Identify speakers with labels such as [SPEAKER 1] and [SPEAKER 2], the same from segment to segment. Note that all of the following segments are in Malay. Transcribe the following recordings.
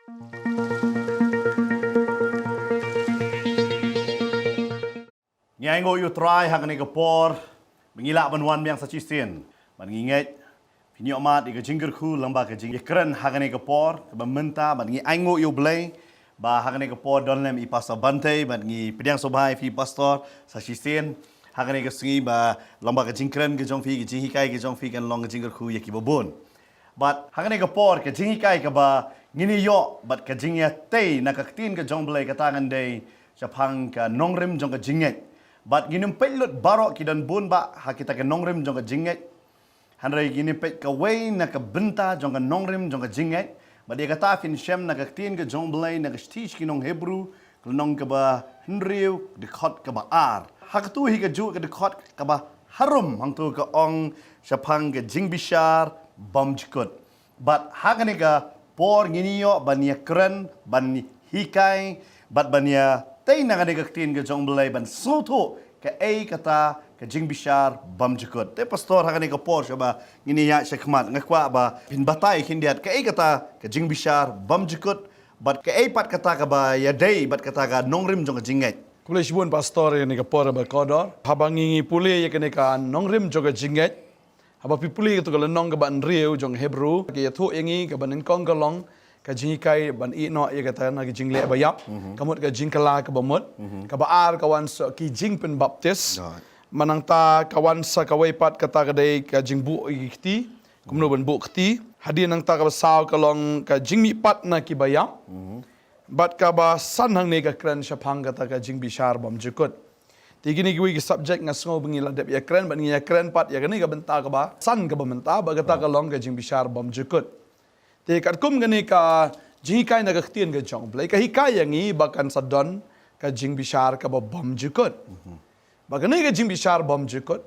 [SPEAKER 1] Ngai ngo yu try hang ni kapor mengilak banwan yang sacisin ban nginget pinyo mat iga jingger khu lamba ka jing kren hang ni kapor ba menta ban ngi aingo yu blay ba hang ni kapor don lem I pastor bante ban ngi pediang sobai fi pastor sacisin hang ni ka singi ba lamba ka jingkren ka jong fi ka jing hikai ka jong fi kan long ka jingger khu yaki babon but hang ni kapor ka jing hikai ka ba ngini yo but ka jing ya tei na ka tin ka jong blay ka tangan dei sapang ka nongrim jong ka jinget but ginum pelot barok kidan bun ba hakita ke nongrim jong ka jinget hanrai gini pet ka way na ka benta jong ka nongrim jong ka jinget ba dia kata fin shem na ka tin ka jong blay na ka stich kinong hebrew nong ka ba henriu de khot ka ba ar hakatu hi ka ju ka de khot ka ba harum hang tu ka ong sapang ka jing bishar bam jikut but hagani ka por ginio bania kren ban hikai bat bania tay na nga tin ka jong belay ban soto ka ay kata ka jing bishar bam jikot te pastor hagani ka por ba nginiya siya kmat ngakwa ba pinbatay hindiat ka ay kata ka jing bishar bam jikot bat ka ay pat kata ka ba yaday bat kata ka nongrim jong ka jingay
[SPEAKER 2] Kulish bun pastor ni ka por ba kodor habang ngingi puli ya ka nongrim jong ka jingay haba pipuli ka to ka nong ka ban riu jong hebrew ka thu ingi ka ban kong ka long ka jing kai ban I no ye kata na jing le ba yap kamut ka jing kala ka bamut ka ba ar kawan so ki jing pen baptis manang ta kawan sa kawai pat kata ka dei ka jing bu ikti kumno ban bu kti hadin nang ta ka saw ka long ka jing mi pat na ki ba yap bat ka ba san hang ne ka kran sha phang kata ka jing bishar bam jukut ti gini gi subject nga sngo bengi la dep ya kran ban ya kran pat ya gani ka benta ka ba san ka ba menta ba kata ka long ka jing bishar bam jukut te kat kum gani ka jing kai na ka tien ka jong play ka hikai yang I bakan sadon ka jing bishar ka ba bam jukut ba gani ka jing bishar bam jukut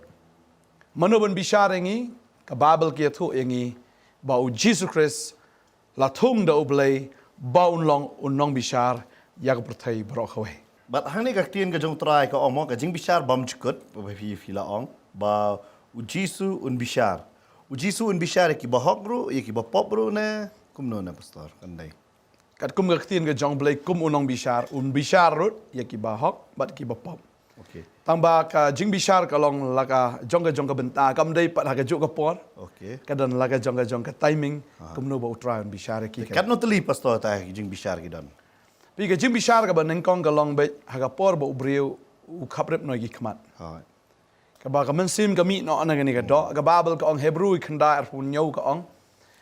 [SPEAKER 2] manoban bishar yang ka babel ki thu yang ba u Jesus Christ la thung da oblay ba unlong bishar ya ka perthai bro khawai
[SPEAKER 1] but hang ni ka tin ka jong try ka ong ka jing bishar bam jukut ba fi la ong ba u Jesus un bishar Ujisu un bishar ki bahok bro, ki bapop bro na kumno na pastor kandai.
[SPEAKER 2] Kat kum gaktin ke jong blay kum unong bishar, un bishar rut ki bahok bat ki bapop.
[SPEAKER 1] Okay.
[SPEAKER 2] Tamba ka jing bishar kalong laka jong ka benta kam dai pat ha juk ka por.
[SPEAKER 1] Okay.
[SPEAKER 2] Kadan laka jong ka timing kumno ba utrai un bishar ki.
[SPEAKER 1] Kat no teli pastor ta jing bishar ki don.
[SPEAKER 2] Pi ka jing bishar ka ban kong kalong be ha ka por ba ubriu u khaprep no gi khmat.
[SPEAKER 1] Ha.
[SPEAKER 2] Kaba ka mensim ka mi no ana gani ka do ka babel ka ong hebrew khanda ar pun nyau ka ong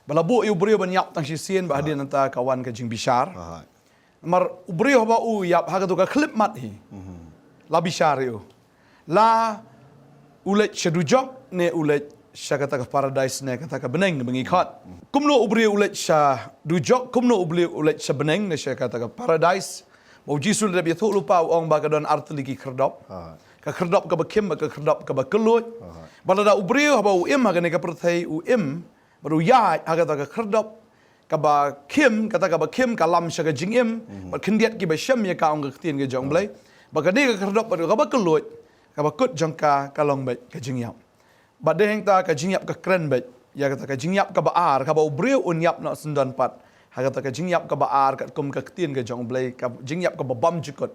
[SPEAKER 2] bala bu yu brio ban yap tang sien ba hadin anta kawan ka jing bishar mar ubrio ba u yap ha ka to ka clip mat hi la bishar yu la ulet shadujok ne ulet shakata ka paradise ne kata ka beneng bengi khat kumno ubrio ulet sha dujok kumno ubrio ulet sha beneng ne shakata ka paradise mau jisul de bi thu lupa ong ba ka don artli ki khrdop ka khrdop ka bakim ka khrdop ka bakelut balada ubriu ba u im ha ka perthai u im baru ya ha ka khrdop ka ba kim kata ka bakim ka lam sha ka jingim ba khindiat ki ba sham ya ka ong ka tien ka jong blai ba ka ni ka khrdop ba ka bakelut ka bakut jong ka long ba ka jingyap ba de heng ta ka jingyap ka kren ba ya kata ka jingyap ka ba ar ka ba ubriu un yap no sundan pat ha kata ka jingyap ka ba ar ka kum ka tien ka jong blai ka jingyap ka ba bam jikut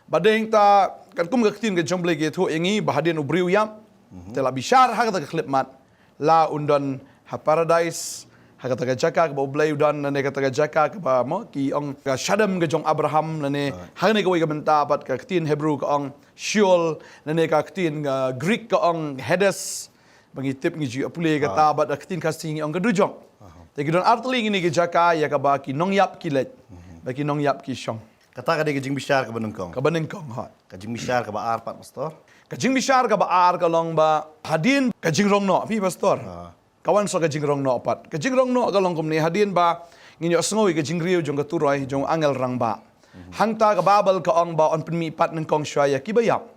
[SPEAKER 2] badeng ta kan kum ka tin ka jomble ge thu engi bahadin ubriu yam tela bishar ha ka clip mat la undon ha paradise ha ka jaka ka oblay udon ne ka jaka ka ba mo ki ong ka shadam ka jong abraham ne ha ne ka wi ka benta pat ka tin hebrew ka ong sheol ne ka tin greek ka ong hades bangi tip ngi ji apule ka ta bat ka tin ka sing ong ka dujong te ki don artling ni ka jaka ya ka ba ki nong yap ki let ba ki nong yap ki shong
[SPEAKER 1] Kata ka di ka jing bishar ka banengkong.
[SPEAKER 2] Ka banengkong ha.
[SPEAKER 1] Ka jing bishar ka ba ar pat pastor.
[SPEAKER 2] Ka jing bishar ka ba ar ka long ba hadin ka jing rong no pi pastor. Kawan so ka jing rong no pat. Ka jing rong no ka long kum ni hadin ba nginyo sngoy ka jing riu jong ka turoy jong angel rang ba. Hangta ka babal ka ong ba on pinmi pat nang kong shwaya ki ba yap.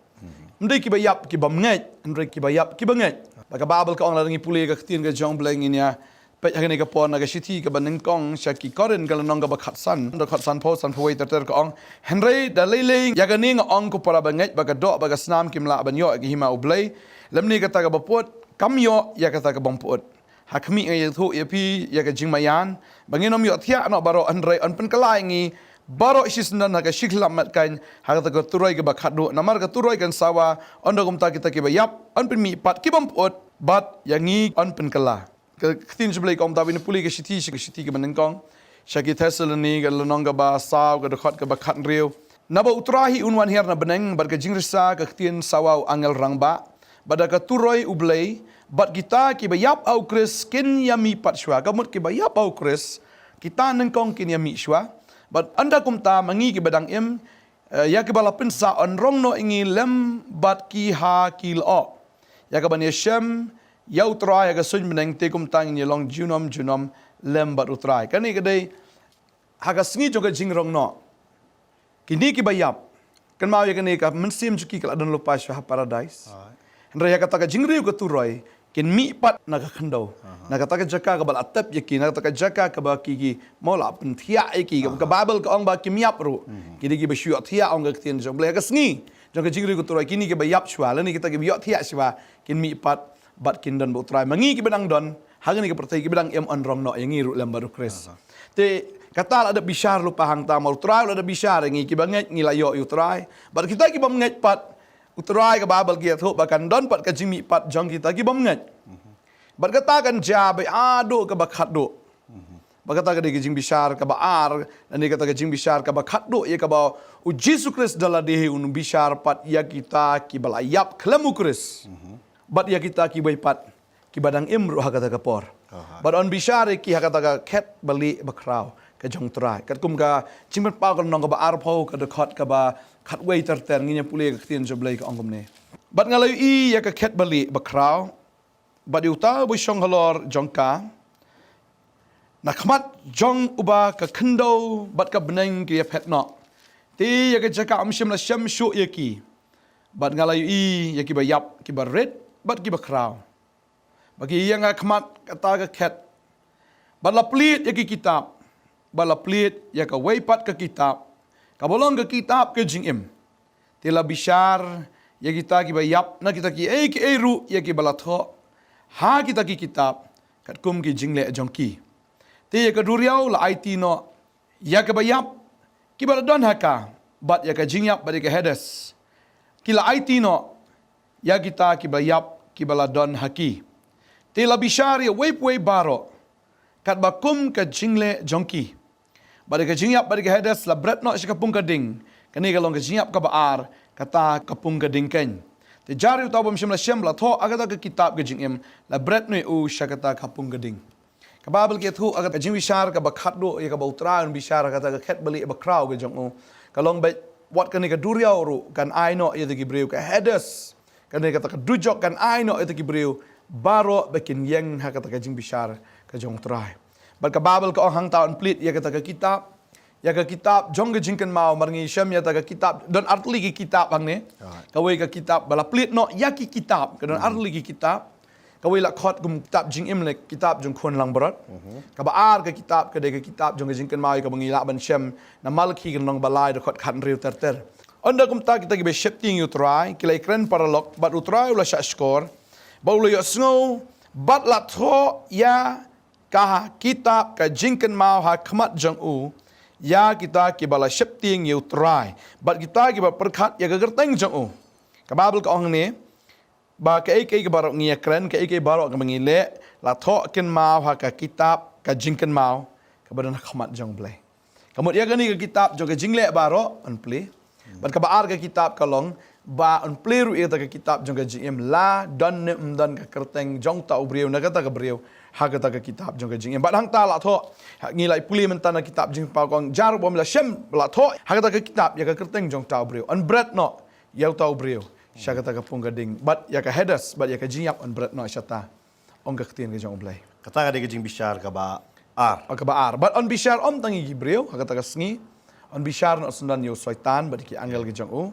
[SPEAKER 2] Ndai ki ba yap ki ba mngai, ndai ki ba yap ki ba ngai. Ba ka babal ka ong la ngi puli ka tin ka jong bleng inya Pek hagani ka pon naga shiti ka baneng kong shaki koren ka lanong ka ba khatsan po san phoi ter ka ong henry da lele ya gani nga ong ko para bangai ba ka do ba ka snam kim la ban yo ki hima ublay lamni ka ta ka bapot kam yo ya ka ta ka bompot hakmi ngai thu ya pi ya ka jingmayan bangin om yo thia no baro anrai an pen kalai ngi baro isisnan ha ka shiklam mat kan ha ka turoi ke bakhadu namar ka turoi kan sawa ondogum ta kita ke bayap an pen mi pat kibam pot bat yangi an pen kala ka tin jblai kom ta bin puli ke shiti ke manengkong Syaki Thessaloni ke lenong ke ba saw ke dekat ke bakhat riu. Naba utrahi unwan her na beneng bar ke jingrisa ke tien sawau angel rangba. Bada ke turoi ublei bat kita ki bayap au kris kin yami pat shwa. Kamut ki bayap au kris kita nengkong kin yami shwa. Bat anda kumta mangi ki badang im ya ke bala pensa on rong no ingi lem bat ki ha kil o. Ya ke ban yeshem ya utrai ya ke sun beneng te kumta ngi long junom lembat utrai. Kani kadai haga sengi juga jingrong no. Kini ki bayap. Kan mau ya kani ka mensim juki kala don lupa syah paradise. Hendra ya kata ka jingriu ke turoi kin mi pat naga khandau. Naga taka jaka ka bal atap yaki naga taka jaka ka ba ki mola pen thia ki ka babel ka ong ba ki miap ru. Kini ki besyu thia ong ka tien jong ble ka sengi. Jong ka jingriu ke turoi kini ki bayap shwa lani kita ki biot thia shwa kin mi pat bat kin don utrai mangi ki benang don hangani ke pertai bidang em onrong no yang ngiru lem baru kris. Te kata ada bishar lupa hang ta mau trai ada bishar ngi ki banget ngilayo utrai. Bar kita ki bam nget pat utrai ke babal ki thu bakan don pat ka jimi pat jong kita ki bam nget. Bar kata kan jabe ado ke bakhat do. Bar kata ka de jing bishar ka baar dan kata ka jing bishar ka bakhat do ye ka ba u Jesu Kris dala dehe un bishar pat ya kita ki balayap klemu kris. Bat ya kita ki bai pat ki badang imru hakata ka por. But on bishare ki hakata ka ket bali bakraw ka jong trai. Kat kum ka chimpat pa ka nong ka ba arpau ka dekat ka ba khat wei ter nginya pule ka tien joblei ka ongom ne. But ngalayu I ya ka ket bali bakraw. But yuta bu shong halor jong ka. Nakmat jong uba ka kendo bat ka beneng ki ya pet no. Ti ya ka jaka amshim la sham shu ya ki. But ngalayu I ya ki ba yap ki ba red bat ki bakraw. Bagi yang akmat kata ke ket. Bala pelit ya ke kitab. Bala pelit ya ke weipat ke kitab. Kabolong ke kitab ke jingim. Tila bishar ya kita ki bayap na kita ki ki eru ya ki bala tho. Ha kita ki kitab kat kum ki jingle jongki. Ti ya ke duriau la IT no ya ke bayap ki bala don haka. Bat ya ke jingyap bari ke hedes. Kila IT no ya kita ki bayap ki bala don haki. Tila bishari wei baro kat bakum ka jingle jongki. Bari ka jingyap bari ka hedes la bret no sikapung ka ding. Kani ka long ka jingyap ka baar kata kapung ka ding ken. Te jari utaw bam shimla shem la tho agata ka kitab ka jingim la bret no u shakata kapung ka ding. Ka babel ke thu agata jing bishar ka bakhat do ya ka bautra un bishar kata ka khet bali ba kraw ka jong u. Ka long ba wat kani ka duriaw ru kan ai no ya ki breu ka hedes. Kani kata ka dujok kan ai no ya ki breu baro bekin yang hakata ka jing bishar ka jong trai. Barka babel ka hang taon plit ya kata ka kitab jong ka jingkan mau marngi syam ya ta ka kitab don artli ki kitab hang ne. Kawai ka kitab bala plit no ya ki kitab ka don artli ki kitab. Kawai la khot gum kitab jing im le kitab jong khon lang barat. Ka baar ka kitab ka de ka kitab jong ka jingkan mau ka mangila ban syam na malki kan long balai de khot khan riu ter. Onda kum ta kita ki be shifting you try kilai kren paralog but utrai ula sha score. Baula yo snow bat la tho ya ka kitab ka jingkan mau ha khmat jong u ya kita ki bala shifting you try bat kita ki ba perkhat ya gerteng jong u ka babel ka ong ne ba ka ek baro ngia kren ka ek baro ka mangile la tho ken mau ha ka kitab ka jingkan mau ka badan khmat jong ble kamut ya gani ka kitab jong ka jingle baro an ple bat ka baar ka kitab ka long ba on pleru ita ka kitab jong ka jingim la don ne don ka kerteng jong ta ubriu na kata ka briu ha kata ka kitab jong ka jingim ba hang ta la tho ngilai puli mentana kitab jing pa kong jar bom la shem la tho ha kata ka kitab ya ka kerteng jong ta ubriu on bread no ya ta ubriu sha kata ka pung ka ding bat ya ka hedas bat ya ka jingyap on bread no shata ong ka ktien ka jong blai
[SPEAKER 1] Kata ka de jing bishar ka ba ar.
[SPEAKER 2] ka ba ar but on bishar om tangi gibriu ha kata ka sngi on bishar no sundan yo soitan bat ki angel ka jong u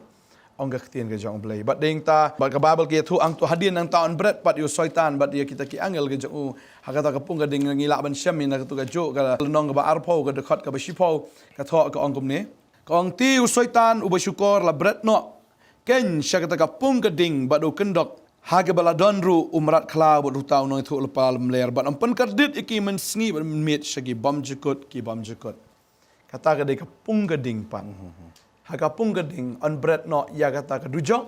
[SPEAKER 2] ong ktien ke jong blai bat ding ta bat ka babel ke thu ang tu hadin nang taon bret pat yo soitan bat dia kita ki angel ke jong hakata ka pung ka ding ngila ban syam na tu ka jo ka nong ka ba arpo ka dekat ka ba shipo ka tho ka ong kum ne ka ong ti soitan u ba syukor la bret no ken syakata ka pung ka ding bat u kendok Haga baladon ru umrat kla bot hutau no itu lepal mler bat ampan kardit iki men sngi bat met sagi bam jekut ki bam jekut. Kata ka de ka pung gading pan. Haga pung gading on bread no ya kata ka dujok.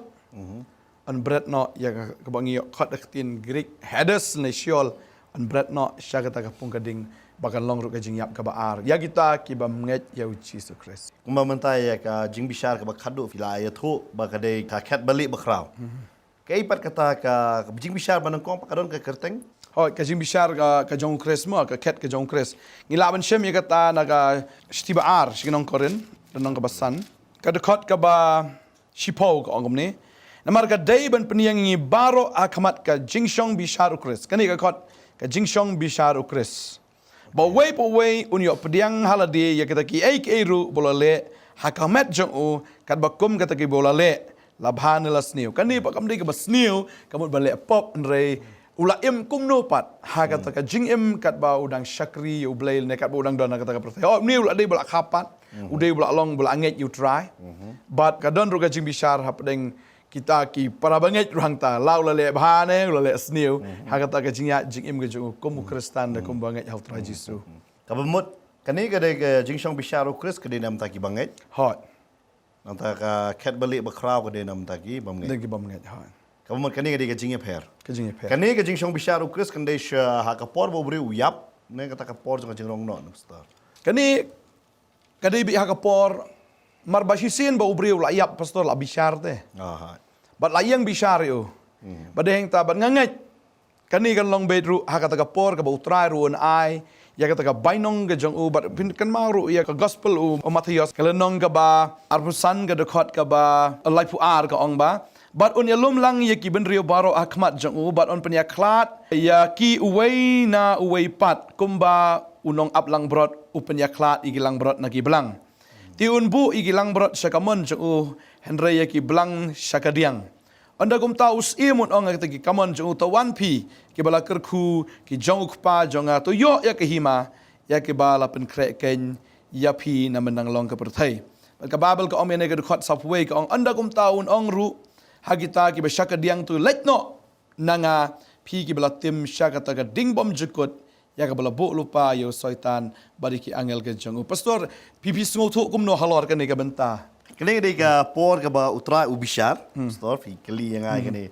[SPEAKER 2] On bread no ya ka bangi khat aktin Greek hades ne siol on bread no sya kata ka pung gading bakan long ru ka jingyap ka baar. Ya kita ki bam nget ya Jesus Christ.
[SPEAKER 1] Kuma mentai ya ka jing bishar ka bakhadu fila ya thu ba ka de ka khat balik bakraw. Kay ipat kata ka jing bishar banang kong pakadon ka kerteng.
[SPEAKER 2] Hoi ka jing bishar ka jong Chris mo ka ket ka jong Chris. Ngilaban shem ya kata naga stiba ar signong korin danong ka basan. Ka dekot ka ba shipau ka ongom ni. Namar ka day ban peniang ngi baro akamat ka jingshong bishar Chris. Kani ka kot ka jingshong bishar Chris. Ba way po way unyo pediang haladi ya kita ki eik eru bolale hakamet jong u kat bakum kata ki bolale labhan lasniu kani pa kamdi ka basniu kamut bale pop nre ula im kumno pat ha kata ka jing im kat ba udang syakri u blail ne kat ba udang dona kata ka pertai oh ni ula dei bala kapat udai bala long bala anget you try but kadon ru ka jing bishar hapdeng kita ki para banget ruang ta lau la le bhane ula le sniu ha kata ka jing ya jing im ka jong kum kristan da kum banget hau tra jisu
[SPEAKER 1] Ka bemut kani ka de ka jing shong bishar Chris ka de nam ta ki banget.
[SPEAKER 2] hot
[SPEAKER 1] Nanta ka khat balik bakraw ka de nam ta ki bamnget.
[SPEAKER 2] lagi banget hot
[SPEAKER 1] Ka bemut kani ka de ka jing per.
[SPEAKER 2] ka jing pe
[SPEAKER 1] Kani ka jing shong bishar Chris kan de ha ka por bo bri uyap ne kata ka por jong jing rong no star.
[SPEAKER 2] Kani kadai bi hakapor mar basisin ba ubriu la yap pastor la bishar te.
[SPEAKER 1] Ah.
[SPEAKER 2] Bat la yang bishar yo. Badeng ta bat nganget. Kani kan long bedru hakata kapor ka ba utrai ruan ai ya kata ka bainong ga jong u bat kan maru ya ka gospel u Matthias kalenong ka ba arpusan ka dekot ka ba laipu ar ka ong ba. Bat on ya lum lang ya ki ben rio baro akmat jong u bat on penya klat ya ki uwei na uwei pat kumba unong aplang brot upenya klat igilang brot na ki belang. Ti unbu igilang brot syakamon jong u henry ya ki belang syakadiang. Anda kum tahu imun ong kata ki kamon jong u tawan pi ki bala kerku ki jong ukpa jong to yo ya ke hima ya ke bala pen kreken ya pi na menang long ke pertai. Ka babel ka ong mene ke khot subway ka ong anda kum tahu ong ru hagita ki syakadiang tu letno nanga pi ki bala tim syakata ka ding bom jekut ya ka bala bo lupa yo soitan bari ki angel ke jong u pastor pipi sngo thu kum no halor ka ne ka benta.
[SPEAKER 1] Kani ka de ka por ka ba utrai u bishar. Stor fi kali yang ai kani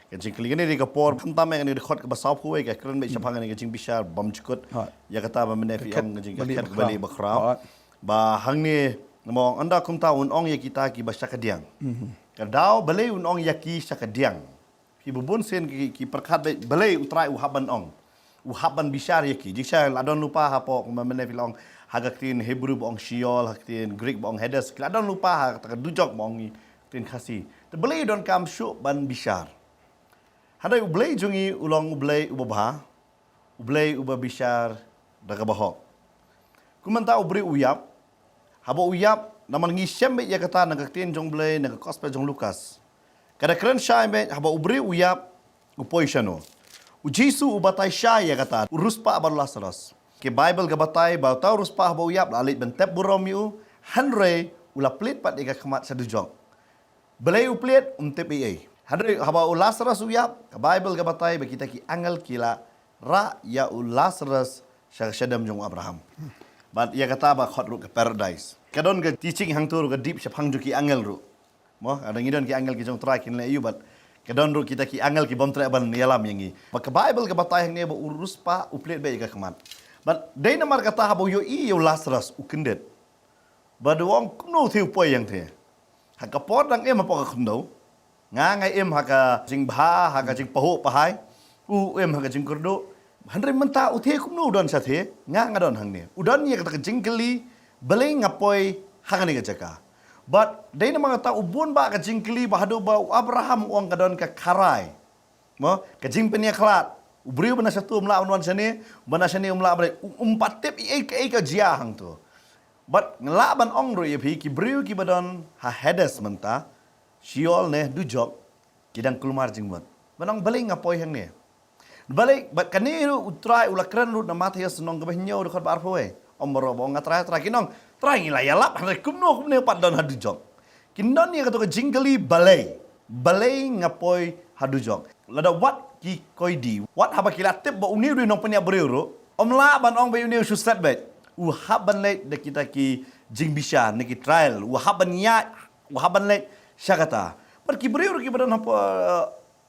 [SPEAKER 1] ka jing kali kani de ka por phanta me kani de khot ka ba saw phuai ka kran me chapang kani ka jing bishar bam chukut. Ya kata ba mene fi ong jing ka khat bali bakraw. Ba hang ni namong anda kum ta un ong ya kita ki ba syakadiang. Ka daw bale un ong ya ki syakadiang. Fi bubun sen ki perkhat bale utrai u haban ong. U haban bishar ya ki. Jiksa ladon lupa hapo mene fi ong hagaktin Hebrew bong Shiol, hagaktin Greek bong Hades. Keladon lupa hagaktin dujok bong tin khasi. Terbelai don kam syuk ban bishar. Hadai ublei jungi ulong ublei ubabha. Ublei ubah bishar daga bahok. Kumanta ubri uyap. Habo uyap naman ngisem be ya kata nagaktin jong blei naga gospel jong Lukas. Kada keren syai be habo ubri uyap upoi syano. Ujisu ubatai syai ya kata uruspa abalah saras. Ke Bible gabatay ba tau rus pa ba uyap lalit bentep burom yu hanre ula plit pat ika khamat sadujong. Belai uplit tep ai. Hanre haba ulasras uyap ke Bible gabatay ba kita ki angel kila ra ya ulasras syadam jong Abraham. But ya kata ba khot ru ke paradise. Kadon ke teaching hang tu ru ke deep syapang ju ki angel ru. Mo ada ngidon ki angel ki jong try kin le yu but kadon ru kita ki angel ki bom tra ban yalam yangi. Ba ke Bible gabatay hang ne ba urus pa uplit ba ika khamat. But day namar kata habo yo i yo Lazarus ukendet. Baduang kuno thiu poi yang the. Haka pot dang em apa ka kundo. Nga ngai em haka jing bha haka jing pahu pahai. U em haka jing kurdo. Handre menta u the kuno don sa the. Nga ngadon hang ne. Udon ye kata jing keli belai ngapoi haka ni jaka. But day namar kata ubun ba ka jing keli bahado ba Abraham uang kadon ka karai. Mo ka jing penia klat. Ubriu bana satu umla unwan sani, bana sani umla bre umpat tip ai ka jia hang tu. But ngelaban ong ro ye phi ki briu ki badon ha Hades menta, Shiol ne dujok kidang kulmar jingbat. Banang balik ngapoi hang ne. Balik bat kaniru utrai ulakran ru na Matthias nong gabah nyau dekat bar foe. Omro bo ngatra tra kinong trai ngila yalap hare kumno pat don ha dujok. Kindon ye kata jinggali balai. Balai ngapoi hadujok. lada wat ki koidi wat haba kilatip ba uniu di nong penya breu omla ban ong ba uniu shusat bet u haban le de kita ki jing bisha ne ki trial u haban ya u haban le syakata per ki breu ki badan apa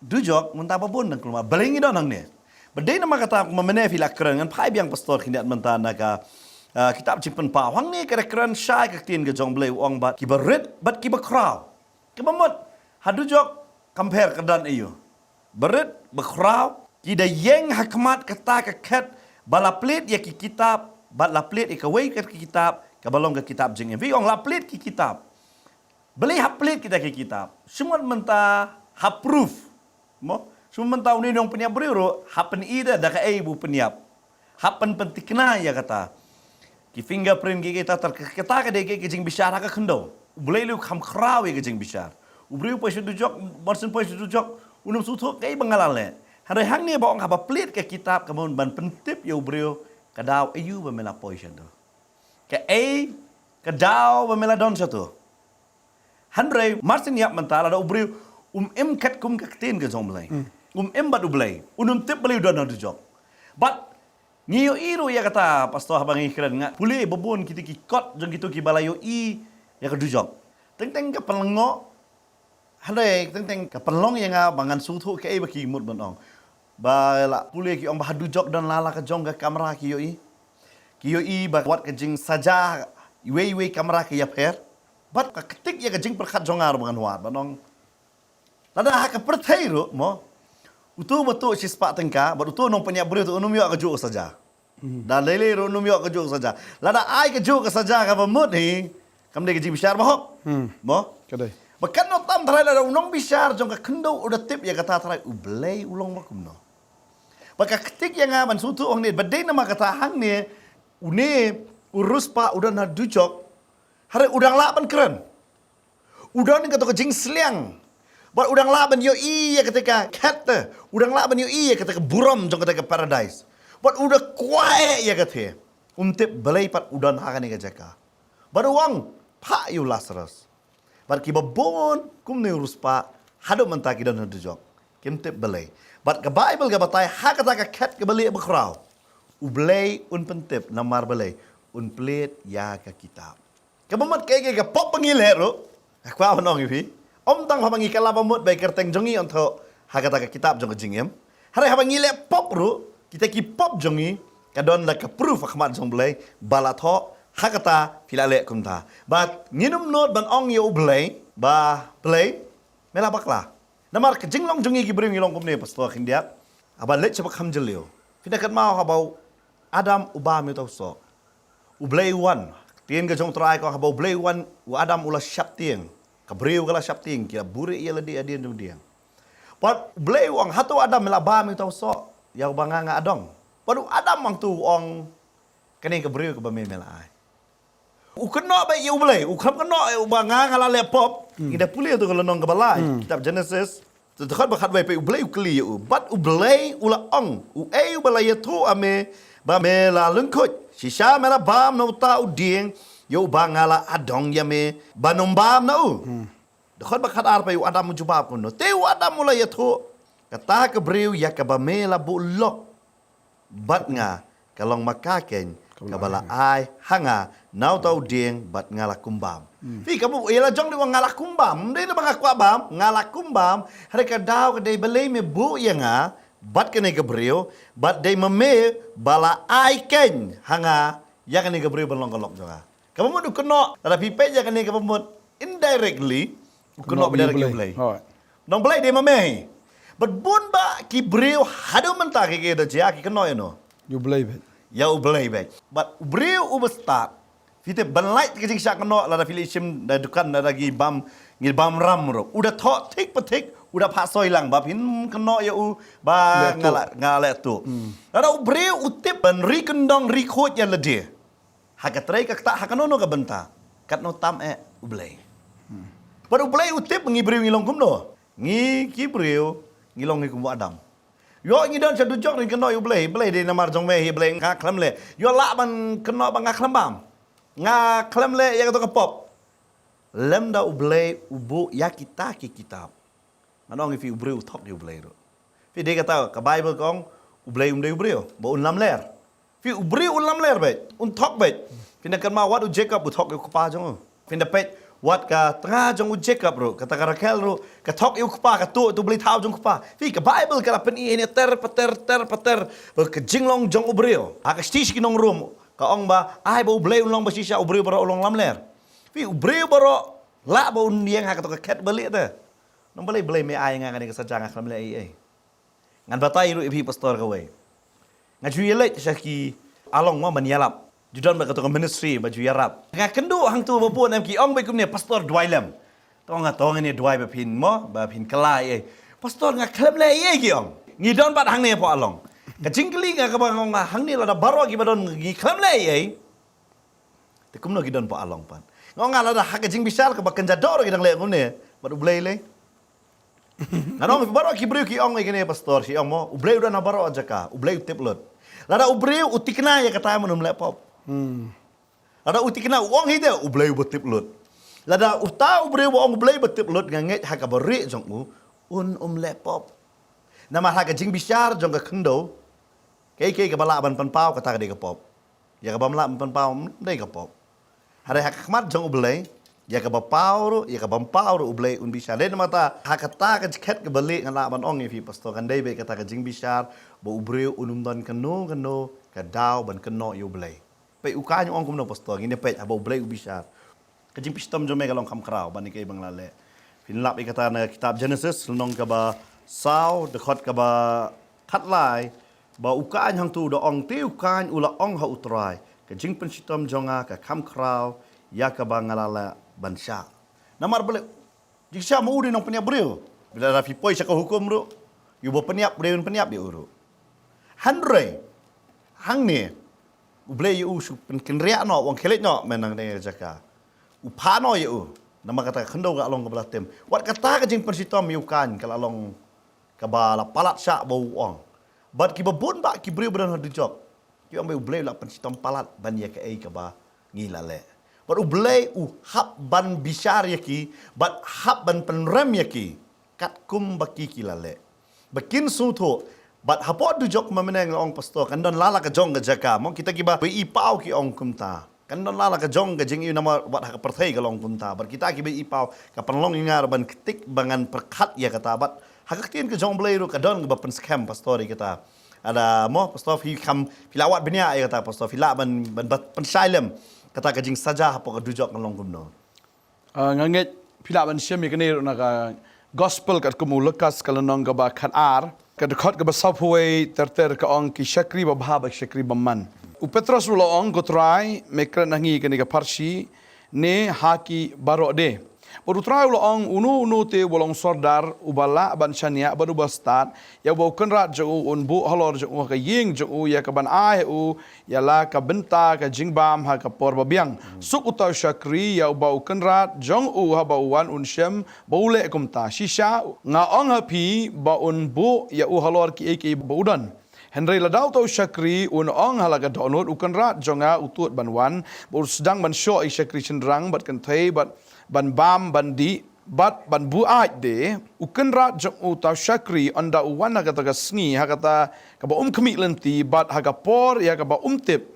[SPEAKER 1] dujok munta babon nang kelma balengi don nang ne bedai nama kata memene fila keren ngan pai biang pastor kindat mentana ka kitab cimpen pa wang ni keren syai ka tin ke jong bleu ong bat ki berit bat ki bekrau ki bamut hadu jok compare kedan iyo berit bekrau ki da yeng hakmat kata ka ket bala plit ya ki kitab bat la plit ka wei ka kitab ka balong ka kitab jing vi ong la plit ki kitab beli hap plit kita ki kitab semua menta hap proof mo semua menta uni dong peniap beru hapen ida da ka bu peniap hapen pentikna ya kata ki fingerprint ki kita terketa ka de ki jing bisyara ka khendo boleh lu kham khrawi ka jing bisyar ubriu pa shudu jok marsen pa shudu jok unum sutu kai bangalale hare hang ni ba ong haba plit ka kitab kamun ban pentip ya ubriu kadau ayu ba mela poison do ka kadau ba mela don satu handre marsen yap mentala da ubriu em kat kum ka tin ka jomlai em bat ublai unum tip beli don do jok but ngiyo iru ya kata pastor habang ikran nga puli bebon kita ki kot jong gitu ki balayo i ya ka dujok teng ka pelengo handai teng ka pelong yang bangan sutu ke baki mut bonong ba la puli ki ong bahadu jok dan lala ka jong ka kamera ki yo i ba wat ka jing saja we kamera ki ya per bat ka ketik ya ka jing perkhat jongar bangan wat bonong lada ha ka perthai ro mo utu betul si sepak tengka bat utu nong penyak beri tu unum yo ka juk saja dan lele ro unum yo ka juk saja lada ai ka juk saja ka bamut ni kam de ka jing bisyar mahok mo
[SPEAKER 2] Kadai.
[SPEAKER 1] Bakan no tam tharai la unong bisyar jong ka khendo udah tip ya kata tharai ublei ulong makum no. Baka ketik yang ban sutu ong ni badai nama kata hang ni une urus pa udah na dujok hari udang la ban keren. Udang ni kata ka jing sliang. Bat udang la ban yo i ya ketika cat udang la ban yo i ya ketika buram jong ketika paradise. Bat udah kuai ya kata. Tip belai pat udan hakan ni ka jaka. Baru wang pa you Lazarus. Bat ki babon kum ne urus pa hado mentaki dan dujok. Kim tip belai. Bat ke Bible ke batai ha kata ka cat ke belai bekrau. Ublei un pentip namar belai un plit ya ka kitab. Ke bamat ke pop pengile ro. Aku apa nong ifi? Om tang habangi kala bamut bai kerteng jongi onto ha kata ka kitab jong jingem. Hare habangi le pop ro kita ki pop jongi kadon la ka proof akhmat jong belai balatho hakata filale kumta bat nginum not ban ong yo blay ba blay mela bakla namar ke jinglong jungi ki bring ngilong kumne pastor kindia aba let chapa khamjelio fidakat mau habau adam uba mi tau so ublay wan tien ga jong trai ko habau blay wan u adam ula syap tieng ka breu gala syap tieng kia buri ia ledi adien dum dia pat blay wang hatu adam mela ba mi tau so ya banganga adong padu adam mang tu ong kene ka breu ka ba mela ai ukeno ba you boleh ukram keno banga ngala lepop ida puli tu kalau nong kebalai kitab Genesis dekat bakat bai pe boleh ukli u bat u boleh ula ong u u balai tu ame ba me la lungkut shisha mera bam no ta u ding yo bangala adong ya me banom bam na u dekat bakat ar pe u adam mujubab kono te u adam mulai tu kata ke breu ya ke ba me la bu lok bat nga kalong makaken kabala ai hanga nau tau ding bat ngala kumbam. Fi kamu ialah jong dia ngala kumbam, dia bang aku abam ngala kumbam, hari kadau kedai belai me bu yang bat kene kebreu, bat dai meme bala ai ken hanga ya kene kebreu belong kelok juga. Kamu mau kena ada pipe ya kene kamu indirectly kena berdari belai. Nong belai dia meme. Bat bun ba kibreu hadu mentah ke dah dia kena no.
[SPEAKER 2] You believe it.
[SPEAKER 1] Ya ublay baik. But breu ubestat. Kita banlait ke jing syak no la filishim da dukan da gi bam ram ro. Udah thok tik petik udah pak soi lang ba pin keno ya u ba ngala tu. La breu utip ban ri kendong ri khot ya lede. Hakatrai ka tak hakanono ka benta. Kat no tam ublay. But ublay utip ngi breu ngilong kumno. Ngi ki breu ngilong ngi kum Adam. Yo ngi dan satu jok ni kena yo blay di namar jong me hi blay nga klam le yo la ban kena bang nga klam bam nga klam le ya to kapop lem da u blay u bu ya kita ki kitab manong fi u breu thok yo blay ro Fi dia kata ke Bible kong ublay ubreo, ba un lam ler. Fi ubreo un lam ler bet, un tok bet. Fi nak ma wat u Jacob u tok ke pa jong. Fi na pet wat ka tengah jong u Jacob ro, kata ka Rakel ro, ka tok u ke pa ka tu beli tau jong ke pa. Fi ke Bible ka pen ini ter peter, ke jinglong jong ubreo. Ha ka stish ki nong room. Ka ong ba ai ba ublay un long ba sisa ubreo baro long lam ler. Fi ubreo baro la ba un yang ha ka to ka ket beli te. Nong beli me ai nga ka sajang ka lam le ai. Ngan batai ru ibi pastor ka we. Nga ju yelek syaki along ma menyalap. Judan ba ka to ministry ba ju yarap. Nga kendo hang tu ba pun am ki ong ba kum ne pastor dwailem. Tong nga tong ni dwai ba pin mo ba pin kelai ai. Pastor nga klem le ai ki ong. Ngi don bat hang ne po along. Ka jingkli nga ka ba nga hang ni la da baro ki ba don ngi klem le ai. Te kum no ki don po along pan. Ngong nga la da hak jing bisal ka ba kan jador ki dang le kum ne. Ba ublay le. Nanong baro ki breu ki ong ikene pastor si ong mo ubreu na baro aja ka ubreu tiplot lada ubreu utikna ya kata manum laptop lada utikna ong hide ubreu betiplot lada uta ubreu ong ubreu betiplot nganget ha ka bari jong un laptop nama ha ka jing bisyar jong ka kendo ke ka bala ban pan pau kata ka de ka pop ya ka bamla pan pau de ka pop hare ha ka kmat jong ubreu ya ka bapauro ya ka bampauro ublay un bisar le mata hakata ka ket ka balik ngala ban ong fi pastor kan dai be kata ka jing bisar bo ubreu unum don kano ka daw ban kano yu ublay pe ukanyo ong kumno pastor ngine pe abo ublay bisar ka jing pistom jo me ka long kam krau ban ke bang lale fin lap kata na kitab Genesis nong ka ba sao de khot ka ba khat lai ba ukan hang tu do ong ti ukan ula ong ha utrai ka jing pistom jonga ka kam krau ya ka ba ngalala bansa. Namar boleh. Jika mau di nong peniap beriu. Bila Rafi poi cakap hukum ru. You bawa peniap beriu peniap dia uru. Handre. Hang ni. Ublay you su penkenriak no. Wang kelit no. Menang dengan jaka. Upano you. Nama kata kendo ke along ke belah tim. Wat kata ke jing pensitom you kan. Kalau along ke bala palat syak bau wang. Bat ki babun bak ki beriu beran hadu jok. You ambil ublay lah pensitom palat. Ban ya ke ai ke ba ngila le. But ublay hab ban bisar yaki, but hab ban penrem yaki, kat kum baki kilale. Bakin suto, but hapot du jok mameneng ong pastor, kandon lala ka jong ka jaka, mo kita kiba be ipau ki ong kumta. Kandon lala ka jong ka jing yu nama wat hak perthai ka long kumta. But kita kiba ipau ka panlong ingar ban ketik bangan perkat ya kata, but hak tien ka jong blay ru ka don ka ban scam pastor kita. Ada mo pastor fi kam filawat benia ya kata pastor fila ban pensailem. Kata kajing saja apa ka dujok ngalong kumno.
[SPEAKER 2] Nganget pila ban siam ikene na ka gospel kat kumu lekas kalanong ka ba khat ar ka dekhot ka ba sapway terter ka ong ki shakri ba bha shakri baman. U Petros lo ong go try mekra nangi kene ka parsi ne haki baro de. Baru try lo ong unu te bolong sordar ubala ban chania baru bastat ya bo kenrat jo un bu halor jo ka ying jo ya ka ban ai u ya la ka benta ka jingbam ha ka por babiang suk utaw shakri ya ba kenrat jong u ha ba wan un shem bole kumta shisha nga ong ha pi ba un bu ya u halor ki ek budan Henry ladau tau shakri un ong halaga donut ukenrat jonga utut banwan bur sedang ban sho i shakri cenderang bat kan thai bat ban bam ban di bat ban bu ai de ukenrat jong utau shakri anda uwan kata ka sngi kata ka ba kemi lenti bat ha ka por ya ka ba tip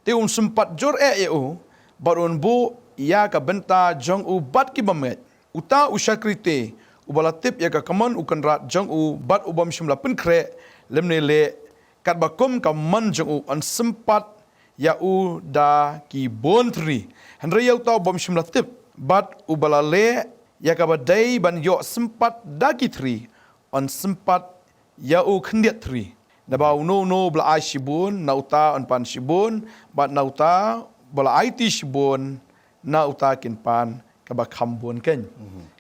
[SPEAKER 2] te sempat jor e u barun bu ya ka benta jong u bat ki bamet uta ushakri te ubala tip ya ka kaman ukenrat jong u bat ubam shimla penkre lemne le kat bakum ka manjung an sempat ya u da ki bontri henry yau tau bom shimla tip bat ubala le ya ka badai ban yo sempat da ki tri an sempat ya u khndiat tri na ba no bla ai shibun nauta an pan shibun bat nauta bala it shibun nauta kin pan ka ba khambun ken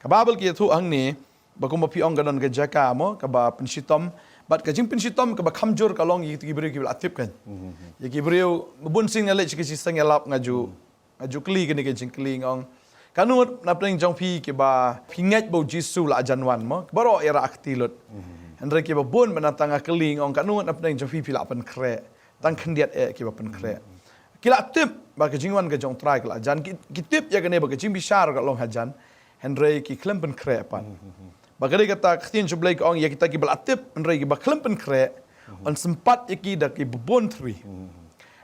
[SPEAKER 2] ka babel ki thu ang ni bakum pi ong ganon ga jaka mo ka ba pensitom Bat kajing pensitom ke bakamjur kalong yi gibreu ki atip kan. Ya gibreu bun sing ale chiki sing elap ngaju kli kene kajing kli ngong. Kanut na pleng jong pi ke ba pingat bo jisu la janwan mo. Baro era aktilut. Andre ke ba bun menatang kli ngong kanut na pleng jong pi la pen kre. Tang khendiat ke ba pen kre. Kila tip ba kajing wan ke jong try kala jan ki tip ya kene ba kajing bisar kalong hajan. Andre ki klem pen kre pan. Bagay kata Kristen sebelah ke orang ya kita ki belatip henry ki baklempen kre on sempat iki dak ki bontri.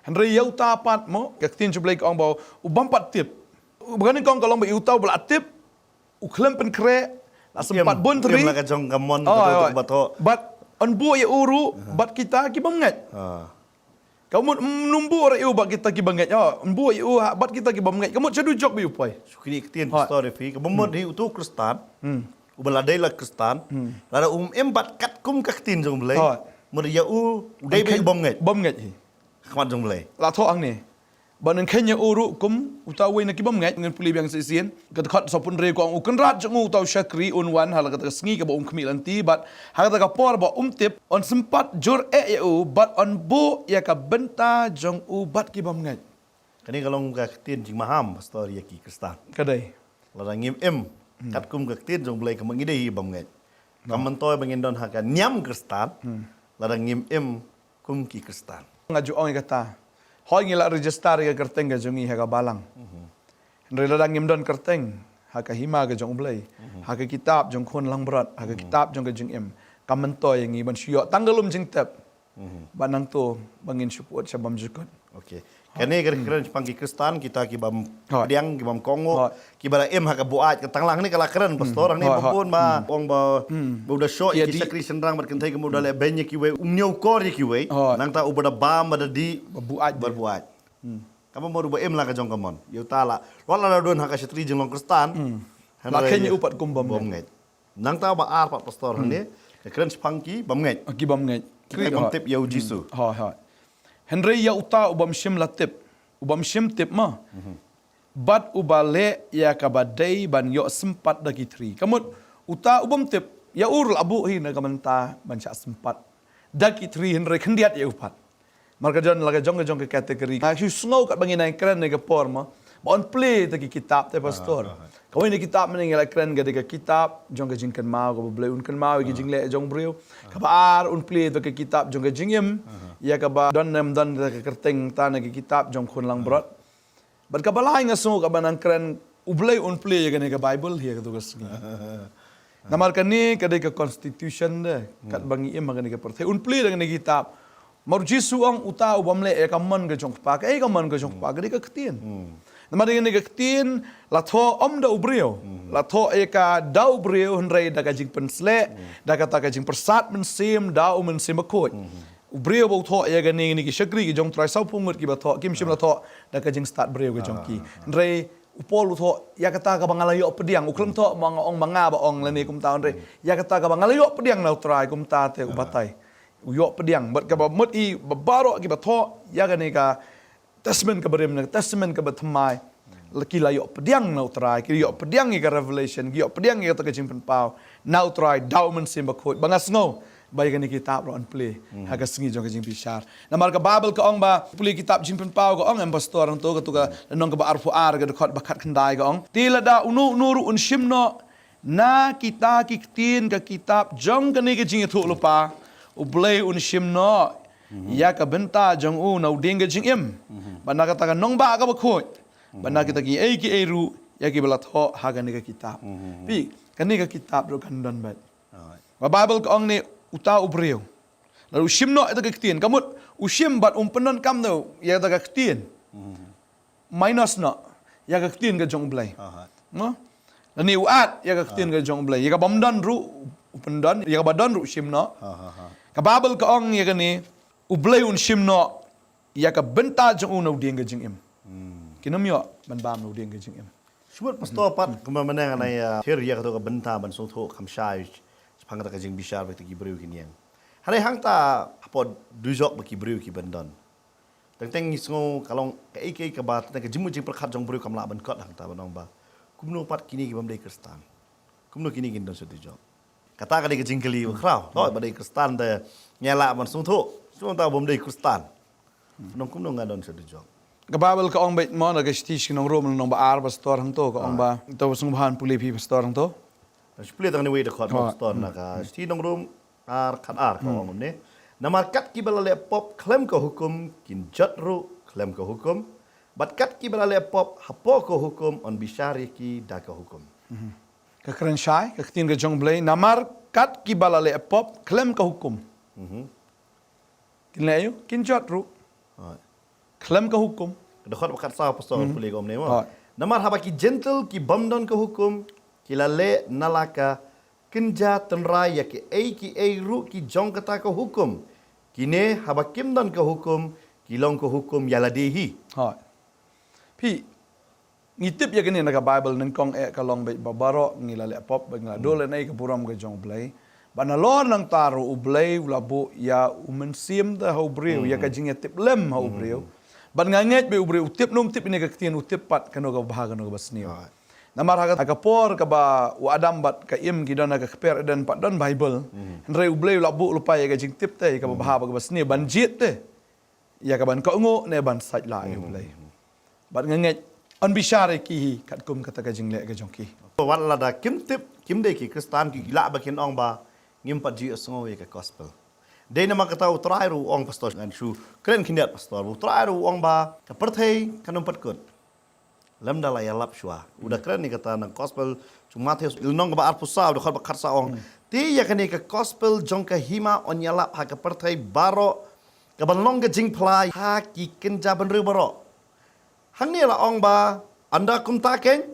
[SPEAKER 2] Henry yau tapat mo Kristen sebelah ke orang bau ubampat tip. Bagay kong kalau ba utau belatip u klempen kre la sempat bontri.
[SPEAKER 1] Yam la ka jong gamon bato.
[SPEAKER 2] But on bu ya uru bat kita ki banget. Kamu numbu orang iu bat kita ki banget. Ya, numbu iu bat kita ki banget. Kamu cedu jok bi upai.
[SPEAKER 1] Sukini Kristen story fi. Kabomod hi utu Kristen. Ubaladai la Kristen. Lada embat kat kum ka Kristen jong belai. Mud ya udai bi banget.
[SPEAKER 2] Banget hi.
[SPEAKER 1] Khmat jong belai.
[SPEAKER 2] La tho ang ni. Banan kenya uru kum utawi na ki banget ngan puli biang sisien. Kat khat sopun re ko ang ukun rat jong utaw syakri unwan hal kata sngi ka ba kemi lanti bat hal kata ka por ba tip on sempat jur ya bat on bu ya ka benta jong bat ki banget.
[SPEAKER 1] Kani kalau ka Kristen jing maham story ki Kristen.
[SPEAKER 2] Kadai.
[SPEAKER 1] Lada ngim kat kum ka Kristen jong belai ka mangidai banget. Kamantoy bangin don haka nyam Kristen. Lada ngim kum ki Kristen.
[SPEAKER 2] Ngaju ong kata hoi ngila register ga kerteng ga jongi ha ga balang. Ndre ladang ngim don kerteng ha ka hima ga jong blai. Ha ka kitab jong khon lang berat, ha ka kitab jong ga jing em. Kamantoy ngi ban syo tanggalum jing tep. Banang tu bangin support sabam jukut.
[SPEAKER 1] Okey. Kani kira-kira pangki Kristen kita ki bam diang ki bam Kongo ki bala ha ka buat ka tanglang ni kala keren pastor ni pun ma ong ba udah show ki sa Kristen rang ber kentai kemudian le benye ki we umnyau kor ki we nang ta ubada bam ada di berbuat. Kamu mau rubah la ka jong kamon. Yo tala. Wala la don ha ka setri jeng long Kristen.
[SPEAKER 2] Lakenya upat kum bam
[SPEAKER 1] nget. Nang ta ba ar pastor ni keren pangki bam nget.
[SPEAKER 2] Ki bam nget.
[SPEAKER 1] Ki bam tip yo Jisu.
[SPEAKER 2] Ha. Henry ya uta ubam shim latip. Ubam shim tip ma. Bat ubale ya kabadai ban yo sempat dagi tri. Kamu uta ubam tip ya urul abu hi na kamanta banca sempat. Dagi tri Henry kendiat ya upat. Marka jon laga jong ke kategori. Ha su snow kat bangin ai keren ne ke por ma. Bon play dagi kitab te pastor. Kau ini kitab meninggal keren gade ke kitab jong ke jingkan mau ko bele un kan mau ke jingle jong brio. Kabar un play to ke kitab jong ke jingim. Ya kaba don nem don ke kerteng tan ke kitab jong khun lang brot. Bat kabalai ngaso ka banang keren ublay un play ke ne ke Bible hi ke to gas. Namar kan ni kade ke constitution de kat bangi im ke ne ke perthe un play de ne kitab. Mar Jisu ang uta ubamle e kamon ke jong pa ke kamon ke jong pa ke ke ktien. Namar ne ke ktien la tho om da ubrio. La tho e ka da ubrio henrei da ka jing pensle da ka ta ka jing persat mensim da mensim bakot. Ubrio bo tho e ga ne ki shakri ki jong trai sau pungut ki ba tho kim shim la tho da ka jing start brio ke jong ki. Henrei upol tho ya kata ka bangalayo pediang uklem tho mga ong manga ba ong leni kum taon re. Ya kata ka bangalayo pediang na trai kum ta te ubatai. Uyok pediang bat ka ba mut i babaro ki ba tho ya ga ne ka testament ka berim na testament ka ba thamai laki la yok pediang na utrai ki yok pediang ki revelation ki yok pediang ki ta ka jimpen pau na utrai daumen sim ba khoi bangas ngo bai ka ni kitab ron play ha ka singi jong ka jing bishar na mar ka babel ka ong ba play kitab jimpen pau ka ong em pastor ang to ka tu ka nong ka ba arfu ar ka khot ba khat khandai ka ong tila da unu nuru un shimno na kita ki tin ka kitab jong ka ni ka jing thu lupa ublay un shimno ya ka benta jong u na uding ka jing im ba na ka ta ka nong ba ka ba khoi bana kita ki ai ki eru ya ki balat ho ha ga ni ka kitab pi kan ni ka kitab ro kan don bat ba bible ko ong ni uta ubreu lalu shimno eta ka ktien kamut ushim bat penon kam no ya ta ka ktien minus no ya ka ktien ka jong blai no lani uat ya ka ktien ka jong blai ya ka bamdan ru upendon ya ka badan ru shimno ka bible ko ong ya ka ni ublai un shimno ya ka benta jong u no ding ka jing im kinam yo ban bam no ding ke jing em
[SPEAKER 1] Sebut pastor pat kuma menang anai her ya ka benta ban song tho kham shai phang ta ka jing bishar ba ki breu ki niang hare hang ta apo dujok ba ki breu ki bandon teng teng ngo kalong ka ek ka ba ta ka jimu jing prakhat jong breu kam la ban kot hang ta banong ba kumno pat kini ki bam dei kristan kumno kini kin don so dujok kata ka dei ka jing kali khrau lo ba dei kristan ta nyala ban song tho song ta bam dei kristan nong kumno ngadon so dujok
[SPEAKER 2] Kababel ka ong bait mo na gastish kinong room nong ba ar pastor hang to ka ong ba to sung bahan puli pi pastor hang to
[SPEAKER 1] split ang ni way the khot pastor na ka sti nong room ar khat ar ka ong ne namar kat ki bala le pop klem ka hukum kin jatru klem ka hukum bat kat ki bala le pop hapo ka hukum on bishari ki da ka hukum
[SPEAKER 2] kekeren syai, keketin ke jong blay, namar kat ki balale epop, klem ke hukum. Kin ayo, kin jot ru,
[SPEAKER 1] Hai.
[SPEAKER 2] klem ke hukum.
[SPEAKER 1] Dekat bakat sah pastor pulih kom ni
[SPEAKER 2] Hai.
[SPEAKER 1] Namar haba ki gentle ki bamdon ke hukum ki lale nalaka kenja tenrai ya ki ei ru ki jong kata ke hukum. Kine haba kimdon ke hukum ki long ke hukum yaladehi.
[SPEAKER 2] Hai. Pi ngitip ya kini naga Bible nang kong kalong be babaro ngilale epop ngila dole nai ke buram ke jong blay. Bana lon lang taru ublay ulabu ya umensim da haubriu ya kajing ya tip lem haubriu. Ban nganget be ubriu tip num tip ini ke tian utip pat kano ga bahaga no ga basniu. Namar haga akapor ka ba wa adam bat ka im gidana ka per dan pat don Bible. Ndre ublay ulabu lupa ya kajing tip te ka bahaga ga basniu ban jit te. Ya ka ban ka ngo ne ban sait la ublay. Ban nganget on bishare ki kat kum kata kajing le ka jong ki.
[SPEAKER 1] Wat lada kim tip kim de ki Kristan ki gila bakin ong ba ngim pat ji asngo ye ka gospel. Dei nama kata utrai ru ong pastor ngan shu kren kindat pastor utrai ru ong ba ka perthei kanum pat kut. Lam dala ya lap shwa. Udah keren ni kata nang gospel cuma Matius ilnong ba arpusa udah khat khat sa ong. Ti ya kani ka gospel jong ka hima on ya lap ha ka perthei baro ka banlong ka jing plai ha ki kenja ban ru baro. Hang ni la ong ba anda kum ta ken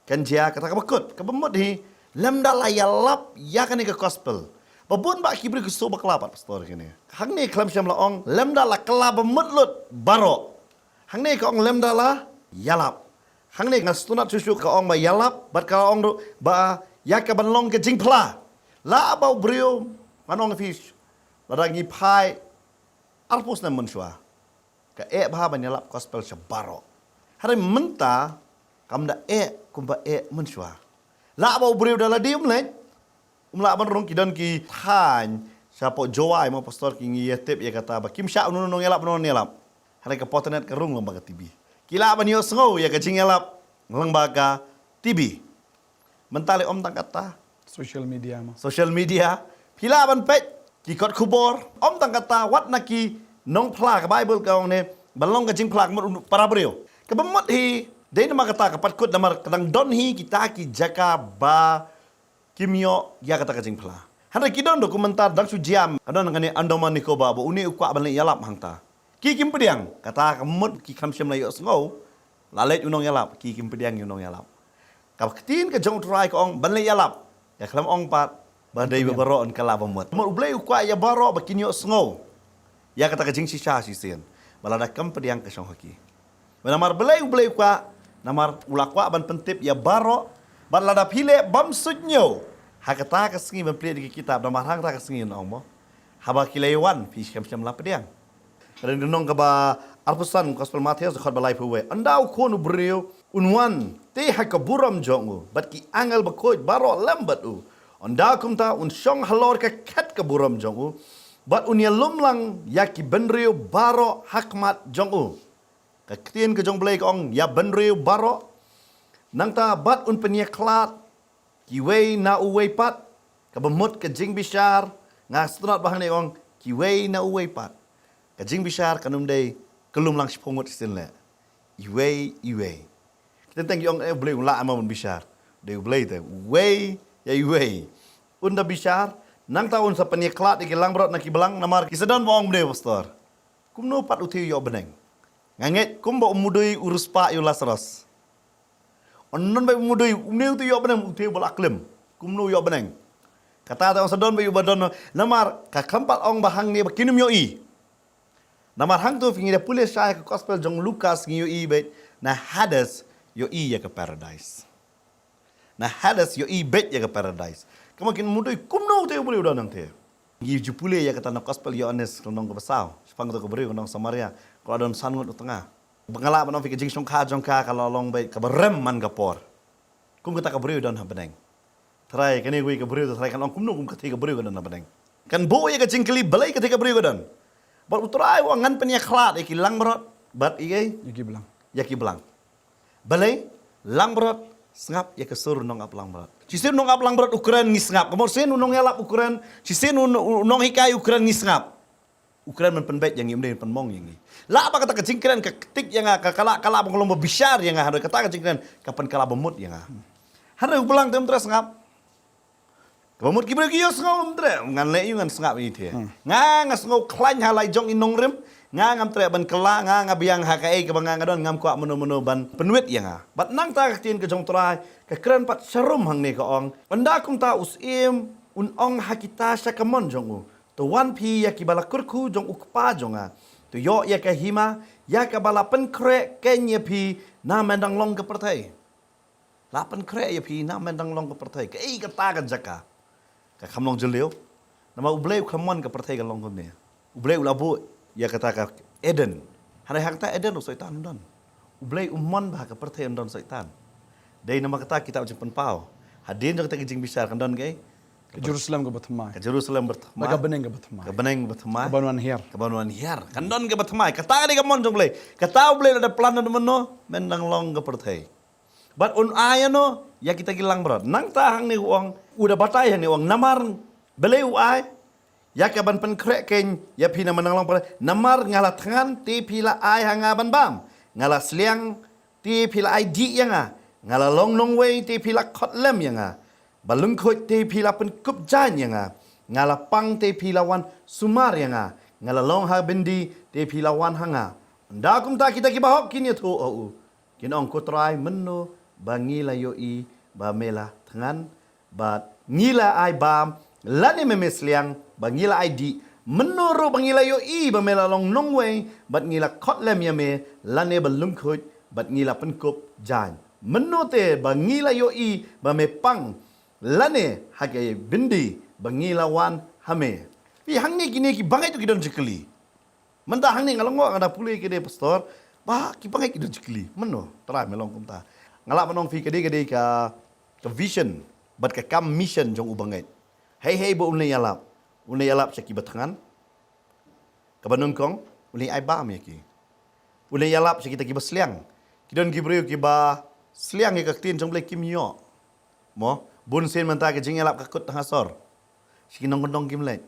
[SPEAKER 1] kan jia kata ka bakut ka bemut hi lam dala ya lap ya kani ka gospel. Babun ba kibri kusto ba kelapat pastor kini. Hang ni kelam syam la ong lem dala kelab mutlut baro. Hang ni ka ong lem dala yalap. Hang ni ngas tunat susu ka ong ba yalap bat ka ong ba ya ka banlong ke jing pla. La ba brio manong fish. La ngi pai arpus na menshwa. Ka ba ban yalap gospel sya baro. Hari menta kamda kumba menshwa. La ba brio dala dium lek. Umla ban rong kidan ki than siapa jowai mo pastor ki ngi tip ya kata ba kim sha unun nong elap non elap hari ka potnet ka rung lembaga tibi kila ban yo sngo ya ka jing elap lembaga tibi mentale om tang kata
[SPEAKER 2] Social media ma.
[SPEAKER 1] social media pila ban pet ki kot kubor om tang kata wat naki nong pla ka bible ka ong ne balong ka jing pla para brio ka bamot hi dei nama kata ka pat kut namar kadang don hi kita ki jaka ba kimio ya kata kajing pela. Handa kidon dokumentar dang sujiam. Kadon ngani andoman niko ba uni ukwa ban yalap hangta. Ki kim pediang kata kemut ki kam syam layo sngo. Lalet unong yalap ki kim pediang unong yalap. Ka ketin ke jong try ko ong ban yalap. Ya kelam ong pat badai baro on kala bamut. Mo ublay ukwa ya baro bakinyo sngo. Ya kata kajing sisa sisen. Balada kam pediang ke syong haki. Namar belai ukwa namar ulakwa ban pentip ya baro ban lada pile bam sudnyo. Hakata ka sengi ban pli di kitab namar hang ta ka sengi nong mo. Haba kilewan pi syam la pediang. Dan nong ka ba arpusan gospel Matius khot balai puwe. Andau kon brio unwan te ha ka buram jongu bat ki angel ba koi baro lambat u. Andau kum ta un syong halor ka kat ka buram jongu bat unia lumlang ya ki benrio baro hakmat jongu. Ka ketien ke jong blai ka ong ya benrio baro nang ta bat un penia klat kiwei na uwei pat kabemut ke jing bishar ngastunat bahang ne ong kiwei na uwei pat ke jing bishar kanum dei kelum lang spongot sin le iwei kita teng yong blei la amon bishar de blei te wei ya iwei unda bishar nang ta un sa penia klat ke lang brot na ki belang namar kisedon bong de pastor kumno pat uthi yo beneng nganget kum bo mudui urus pa yo lasros onon bay mudui umneu tu yo beneng uthi bol aklem kumno yo beneng kata ta sedon bay badon namar ka kampat ong bahang ni bakinum yo i namar hang tu fingi de pulis saya ke gospel jong Lukas ngi yo i bet na Hades yo i ya ke paradise na Hades yo i bet ya ke paradise kamakin mudui kumno tu boleh udah nang te ngi jupule ya kata na gospel Yohanes nong ke basau sepang tu ke beri nong Samaria kalau adon sangut tengah pengalaman orang fikir jing jongka kalau long baik kabarem man kapor. Kum kita kaberiu dan habeneng. Try kini gue kaberiu try kan orang kumno kum ketika kaberiu dan habeneng. Kan bo ya kecing keli balai ketika kaberiu dan. Bat utrai wangan penya klat iki lang berot bat igai yaki belang. Balai lang berot sengap ya kesur nong ap lang berot. Cisin nong ap lang berot ukuran ngisngap. Kamor sen nong yalap ukuran cisin nong hikai ukuran ngisngap. Ukuran men penbet yang imde penmong yang ni. La apa kata kecingkiran ke ketik yang ke kala bengolong bebisar yang harus kata kecingkiran kapan kala bemut yang. Hari ulang tem terus ngap. Kebamut kibreu kiyo sengau mtre ngan le yu ngan sengap ni the. Nga sengau klan halai jong inong rim ngam tre ban kela biang hakai ke bangang adon ngam kwa mono ban penuit yang bat nang ta tin ke jong trai ke kran pat serum hang ni ka ong benda kum ta usim un ong hakita sakamon jong u to wan pi ya ki bala kurku jong ukpa jong to yo ya ka hima ya ka bala pen kre kenya pi na mendang long ke pertai la pen kre ya pi na mendang long ke pertai ke ka ta ka jaka ka khamlong jeleu nama ubleu khamon ke pertai ka long kom ni ubleu labu ya kata ka Eden. Hari hakta Eden usaitan don. Ublay umman bah ka pertay don saitan. Day nama kata kita ucap penpau. Hadin jang kita kijing bisar kan don gay.
[SPEAKER 2] Ke Jerusalem ke Batamai.
[SPEAKER 1] Ke Jerusalem bertema.
[SPEAKER 2] Ke Beneng ke Batamai.
[SPEAKER 1] Ke Beneng bertema.
[SPEAKER 2] Ke Banuan Hiar.
[SPEAKER 1] Ke Banuan Hiar. Kan don ke Batamai. Kata ka mon jong blay. Kata ublay ada plan don meno mendang long ke pertay. But un ayano ya kita gilang berat. Nang tahang ni uang udah batai ni uang namar belai uai. Ya ke ban pen krek ken ya pina menang long pada namar ngala tangan ti pila ai hanga ban bam ngala sliang ti pila ai di yang ngala long long way ti pila khot lem yang balung khot ti pila pen kup jan yang ngala pang ti pila wan sumar yang ngala long ha bendi ti pila wan hanga nda kum ta kita ki bahok kin ya thu au kin ong ko trai menno bangila yo i ba mela tangan ba ngila ai bam lani memesliang bangila ID menuru bangila yo i bamela long nongway bat ngila kotlem yame lane balungkut bat ngila penkup jan menute bangila yo i bame pang lane hage bindi bangila wan hame pi hangni kini ki bangai tu kidon jekeli menda hangni ngalongo ada pulih kede pastor ba ki bangai kidon jekeli meno tera melong kumta ngalak menong fi kede ka vision bat ka kam mission jong ubangai hei bo unle yalap seki batangan kabanung kong unle ai ba me ki unle yalap seki taki basliang kidon gibreu ki ba sliang ke kaktin jong ble kimyo mo bun sen manta ke jing yalap ka kut hasor seki nong gondong kimle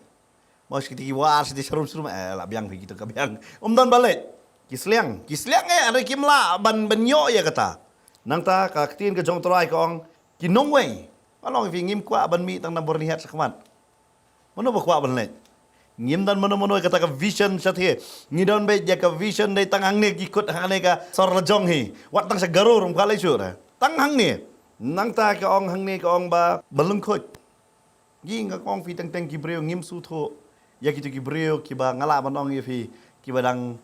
[SPEAKER 1] mo seki ti war seki serum la biang fi gitu ka biang dan balik ki sliang ada kimla ban benyo ya kata nang ta kaktin ke jong trai kong ki nongwei Along if ngim kwa ban mi tang nabor lihat sakmat. Mano ba kwa ban let. Ngim dan mano kata ka vision sat he. Ngidon be ja ka vision dai tang hang ne ikut hang ne ka sor lejong hi. Wat tang sa garo rum kala chu ra. Tang hang ne. Nang ta ka ong hang ne ka ong ba balung khot. Gi nga ong fi tang ki breu ngim su tho. Ya ki breu ki ba ngala ban ong ye fi ki ba dang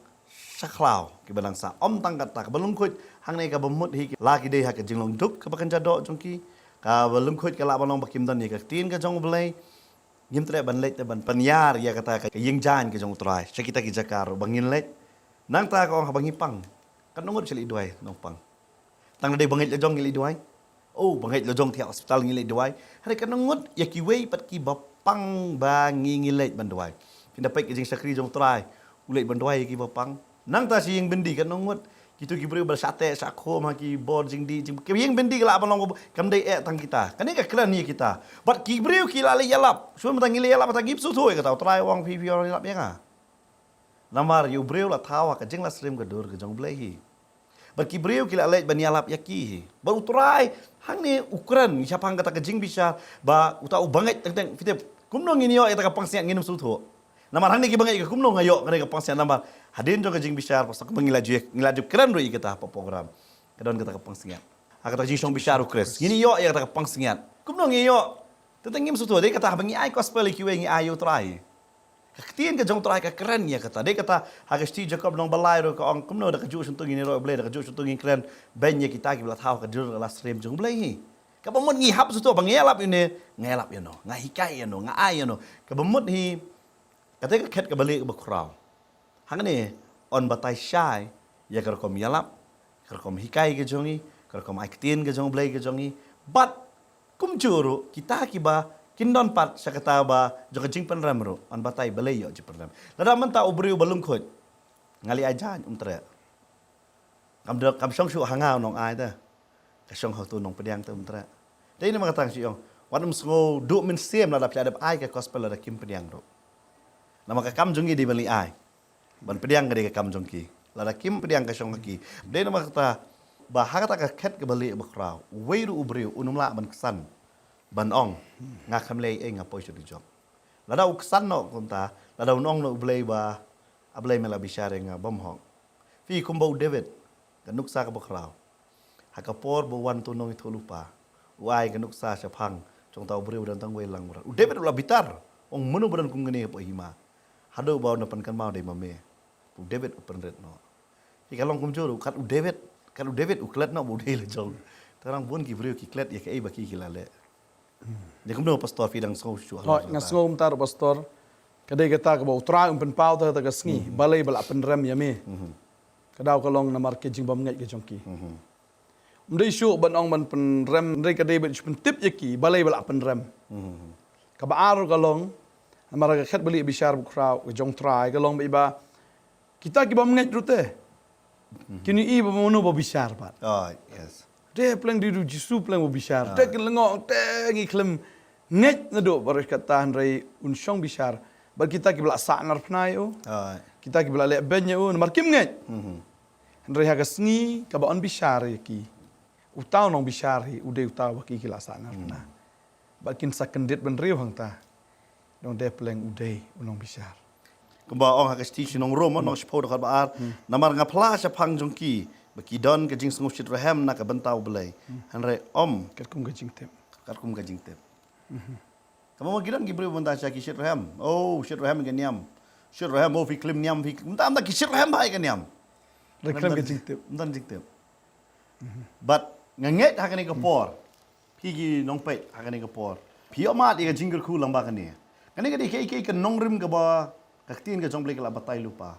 [SPEAKER 1] saklau ki ba dang sa om tang ka balung khot hang ne ka bamut hi la ki dei ha ka jinglong duk ka ba kan jado jong ki ka belum khut ka la balong bakim dan ni ka tin ka jong belai ngim tre ban let ban panyar ya kata ka ying jan ka jong trai sakita ki jakar bangin let nang ta ka ong bangi pang kan nongot seli duai nong pang tang dei bangit le jong ngili duai oh bangit le jong thi hospital ngili duai hari kan nongot ya ki wei pat ki bapang bangi ngilet ban duai pinda pai ki jing sakri jong trai ulet ban duai ki bapang nang ta si ying bendi kan nongot Gitu kibreu bersate sakho ma ki bor jing di jing yang bendi kala balong kam dei tang kita kan ni ka klan ni kita bat kibreu ki la yalap so ma tangile yalap ta gip su thoi ka tau trai wang pi yalap yang namar yu breu la thawa ka jing la slim ka dur ka jong blai hi bat kibreu ki la lej ban yalap yaki ba utrai hang ni ukuran siapa hang kata ka jing bisa ba uta ubangai teng fite kumno ngini yo eta ka pangsian nginum su tho namar hang ni ki bangai ka kumno ngayo ka pangsian namar hadin jong jing bisyar pasal ngilaju keren roi kita apa program kadon kita ke pangsingat kata jing song bisyar ukres ngini yo ya kata ke pangsingat kumno ngi yo teteng ngim sutu de kata bangi ai gospel ki we ngi ayo trai kaktin ke jong trai ka keren ya kata de kata hagesti jacob long balai ro ka ong kumno da ka ju suntung ngini ro ble da ka ju suntung ngi keren ben ya kita ki bla thau ka dur la stream jong ble hi ka bamut ngi hap sutu bang ngelap ini ngelap yo no ngahikai yo no ngai yo no ka bamut hi kata ka khet ka balik ba krau hang ni on batai syai ya kerkom yalap kerkom hikai ke jongi kerkom aiktin ke jong blai ke jongi but kum juru kita kiba kindon pat sakata ba jong jing penramro on batai balai yo je penram lada menta ubri balung khot ngali ajan tre kam song su hangau nong ai ta ka song ho tu nong pediang tu tre dei ni makatang si yong wanum sngo du min siem lada pia ai ka gospel lada kim pediang ro nama ka kam jongi di bali ai ban pediang gede ka kam jongki lada kim pediang ka song ki de nama kata bahar kata ka khet ke bali bakrau weiru ubriu unumla ban kesan ban ong ngak kham lei eng apoy chu jok la dau san no kum ta la dau nong no blei ba ablei mela bishare nga bom hong fi kumbo David kan nuksa ka bokraw hakapor bo wan tu nong itu lupa wai kan nuksa chapang chong tau breu dan tang wei lang mura David la bitar ong menu badan kum ngene po hima hado baw na pan kan mau de mame pu David open red no ki kalong kum juru kat David kalau David uklet no bude le jong tarang bun ki breu ki klet ya kai baki kilale dia kum no pastor fi dang so chu
[SPEAKER 2] Hoi ngasngom tar pastor kadai kata ka bau tra pen pau ta ka sngi balai bala pen rem ya me kadau ka long na mar ke jing bam ngai ke jongki mdei shu ban ong ban pen rem ndai kadai ben pen tip yaki balai bala pen rem ka ba ar ka long na mar ka khat bali bishar bu krau ke jong trai ka long ba kita ki bam ngai rute kini i ba monu ba bishar ba
[SPEAKER 1] oh yes
[SPEAKER 2] de pleng di du jisu pleng bu bishar te ke lengo te ngi klem ngai na do baris kata handrai un shong bishar bar kita ki bala sa ngar pnai o
[SPEAKER 1] oh
[SPEAKER 2] kita ki bala le benye o mar kim ngai handrai ha ka sngi ka ba on bishar ki utau nong bishar hi ude utau ba ki la sa ngar na ba kin sakendit ben riu hang ta dong de pleng ude unong bishar
[SPEAKER 1] kumba ong ha ka station ong rom no shpo da ba ar namar nga pla cha phang jongki baki don ka jing sngu shit rahem na ka bantau blai hanre om
[SPEAKER 2] ket kum ka jing tem
[SPEAKER 1] kat kum ka jing tep kamu ma gidan ki breu banta cha ki shit rahem oh shit rahem ga niam shit rahem oh fi klim niam fi mta am ki shit rahem bai ga niam
[SPEAKER 2] re klem ka jing tem
[SPEAKER 1] mtan jing tep but nganget ha ka ni ka por pi gi nong pe ha ka ni ka por pi o ma di ka jingger khu lamba ka ni kani ka di ke ka nong rim ka ba ka tin ka jong blai ka la batai lupa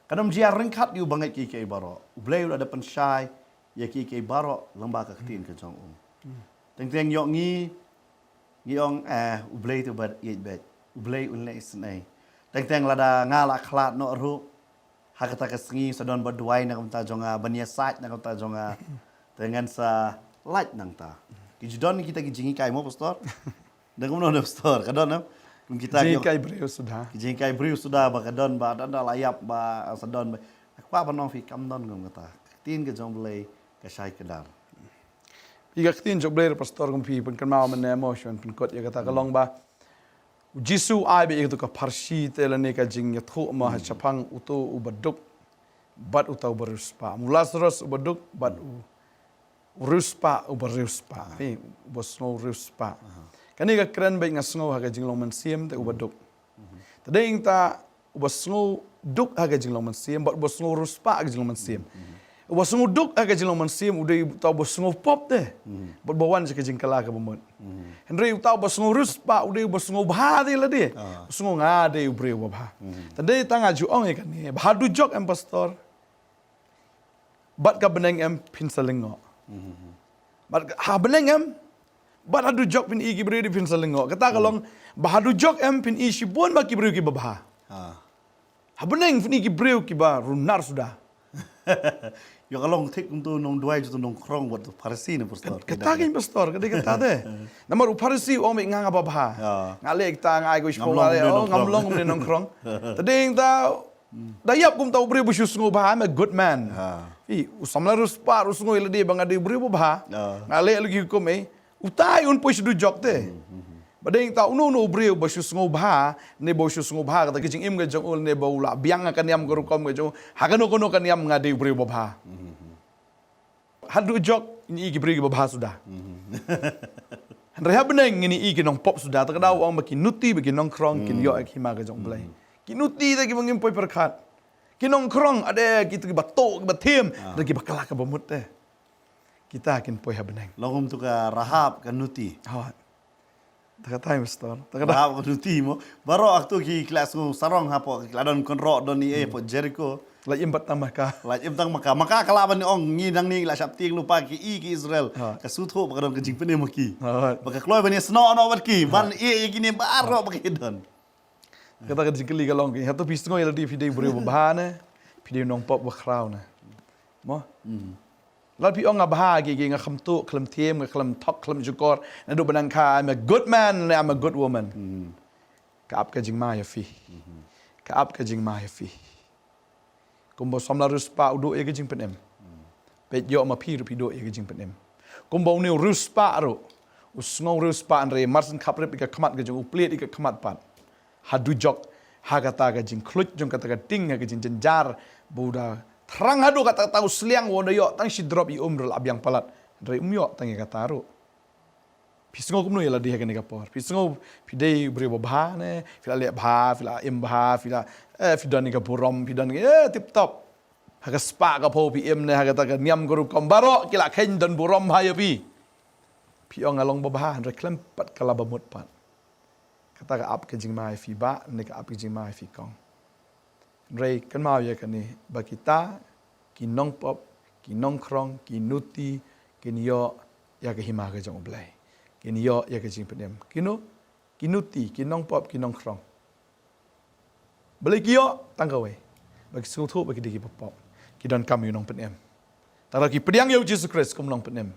[SPEAKER 1] kadam jia ringkat yu bangai ki baro blai ada pen shai ya ki baro lamba ka tin ka jong teng teng yo ngi ong blai tu bat ye bet blai un le isnai teng teng lada ngala khlat no ru hakata ka sngi sadon badwai na kam ta jonga bania sat na kam ta jonga dengan sa light nang ta ki jidon kita ki jingi kai mo pastor dengan no pastor kadon no kita
[SPEAKER 2] jing kai breu sudah
[SPEAKER 1] jing kai briu sudah ba kadon ba da layap ba sadon ba kwa ba no fi kam don ngom kata tin ke jong blai ka shai kedar
[SPEAKER 2] Iga tin jok blair pastor kum pi pen kan mau men emotion pen kot ya kata kalong ba Jisu ai be itu ka parsi te la ne ka jing ya thu ma ha chapang uto ubaduk bat utau beruspa mulasros ubaduk bat ruspa uberuspa fi bosno ruspa kani ka kren be ngasngo ha ka jing long man siem te ubaduk tadeng ta ubasngo duk ha ka jing long man siem bat bosno ruspa ha ka jing long man siem Wasung duk aga jilong man sim udai tau basung pop deh. Bot bawan se kejing kala ka bamot. Henry tau basung ruspa udai basung bha de la de. Basung nga de ubre bha. Tade tanga ju ong kan ni. Bhadu jok em pastor. Bat ka beneng em pin salingo. Bat ha beneng em bat hadu jok pin igi bre di pin salingo. Kata kalong bhadu jok em pin isi bon ba ki bre ki bha. Ha beneng pin igi bre ki ba runar sudah.
[SPEAKER 1] Yo kalong tik untuk nong duai tu nong krong buat parsi ni pastor.
[SPEAKER 2] Kata kan pastor, kata deh. Namar uparsi om ingang apa bah. Ngalek ta ngai ko ispong ngale oh ngamlong kum nong krong. Tading ta dayap kum tau bre busu sungu bah I'm a good man. I usamla ruspa rusungu iladi bang ade bre bah. Ngale lagi kum utai un push du jok te. Badeng ta unu no bre busu sungu bah ne busu sungu bah kata kicing im ga jong ul ne baula biang akan yam guru kom ga jong hakano kono kan yam ngade bre bah. Hadu jok ini igi beri babah sudah. Reha beneng ini igi nong pop sudah. Terkadang orang bagi nuti bagi nong krong kin yo ek hima ke jong belai. Ki nuti lagi mengimpoi perkat. Ki nong krong ada kita ki batok ki batim lagi bakalah ke bamut deh. Kita akin poi ha beneng.
[SPEAKER 1] Longum tu ka rahab ka nuti.
[SPEAKER 2] Awat. Terkadang pastor. Terkadang
[SPEAKER 1] Rahab ka nuti mo. Baro aktu ki kelas ku sarong hapo kladon konro don ni po Jericho.
[SPEAKER 2] lagi empat tambah ka.
[SPEAKER 1] Laj imtang maka kalaban ni ong ngidang ni la sapting lupa ki ki Israel ka sutho bakadon ka jingpene maki baka kloy bani sno no bat ki ban ki ni baro baki don
[SPEAKER 2] Kata ka jikli ka long ki hato pisngo ila di fide bure bahane fide nong pop ba kraw na mo lal pi ong abha ki nga khamtu khlam them nga khlam thok khlam jukor na do banang ka I'm a good man and I'm a good woman ka ap ka jingma ya fi ka ap ka jingma ya fi Kumbo samla ruspa udo e gajing penem. Pet yo ma pi do e gajing penem. Kumbo ni ruspa ro. usngong reus pa andre marsen khaprep ika khamat ga jong uplet ika khamat pat hadu jok hagata ga jing klut jong kata ga ting ga jing jenjar buda terang hadu kata tahu seliang wono yo tang si drop i umrul abyang palat andre umyo tang ga taru pisngo kumno yala di hagane ga por pisngo pidei bre babha ne fila le bha fila im bha fila fidan ni ga burom fidan tip top haga spa ga po pi im ne haga ta ga niam guru kombaro kila khen dan burom ha ya pi ong along babha andre klempat kala bamut pat kata ga ap ke jing mai fi ba ne ka ap ke jing mai fi kong Rei kan mau ya kan ni bakita kinong pop kinong krong kinuti kinyo ya ke hima ke jong blai kinyo ya ke jing penem kinuti kinong pop kinong krong beli kyo tangkawe bagi sutu bagi digi pop kidon kami nong penem tara ki pediang yo Jesus Christ kum nong penem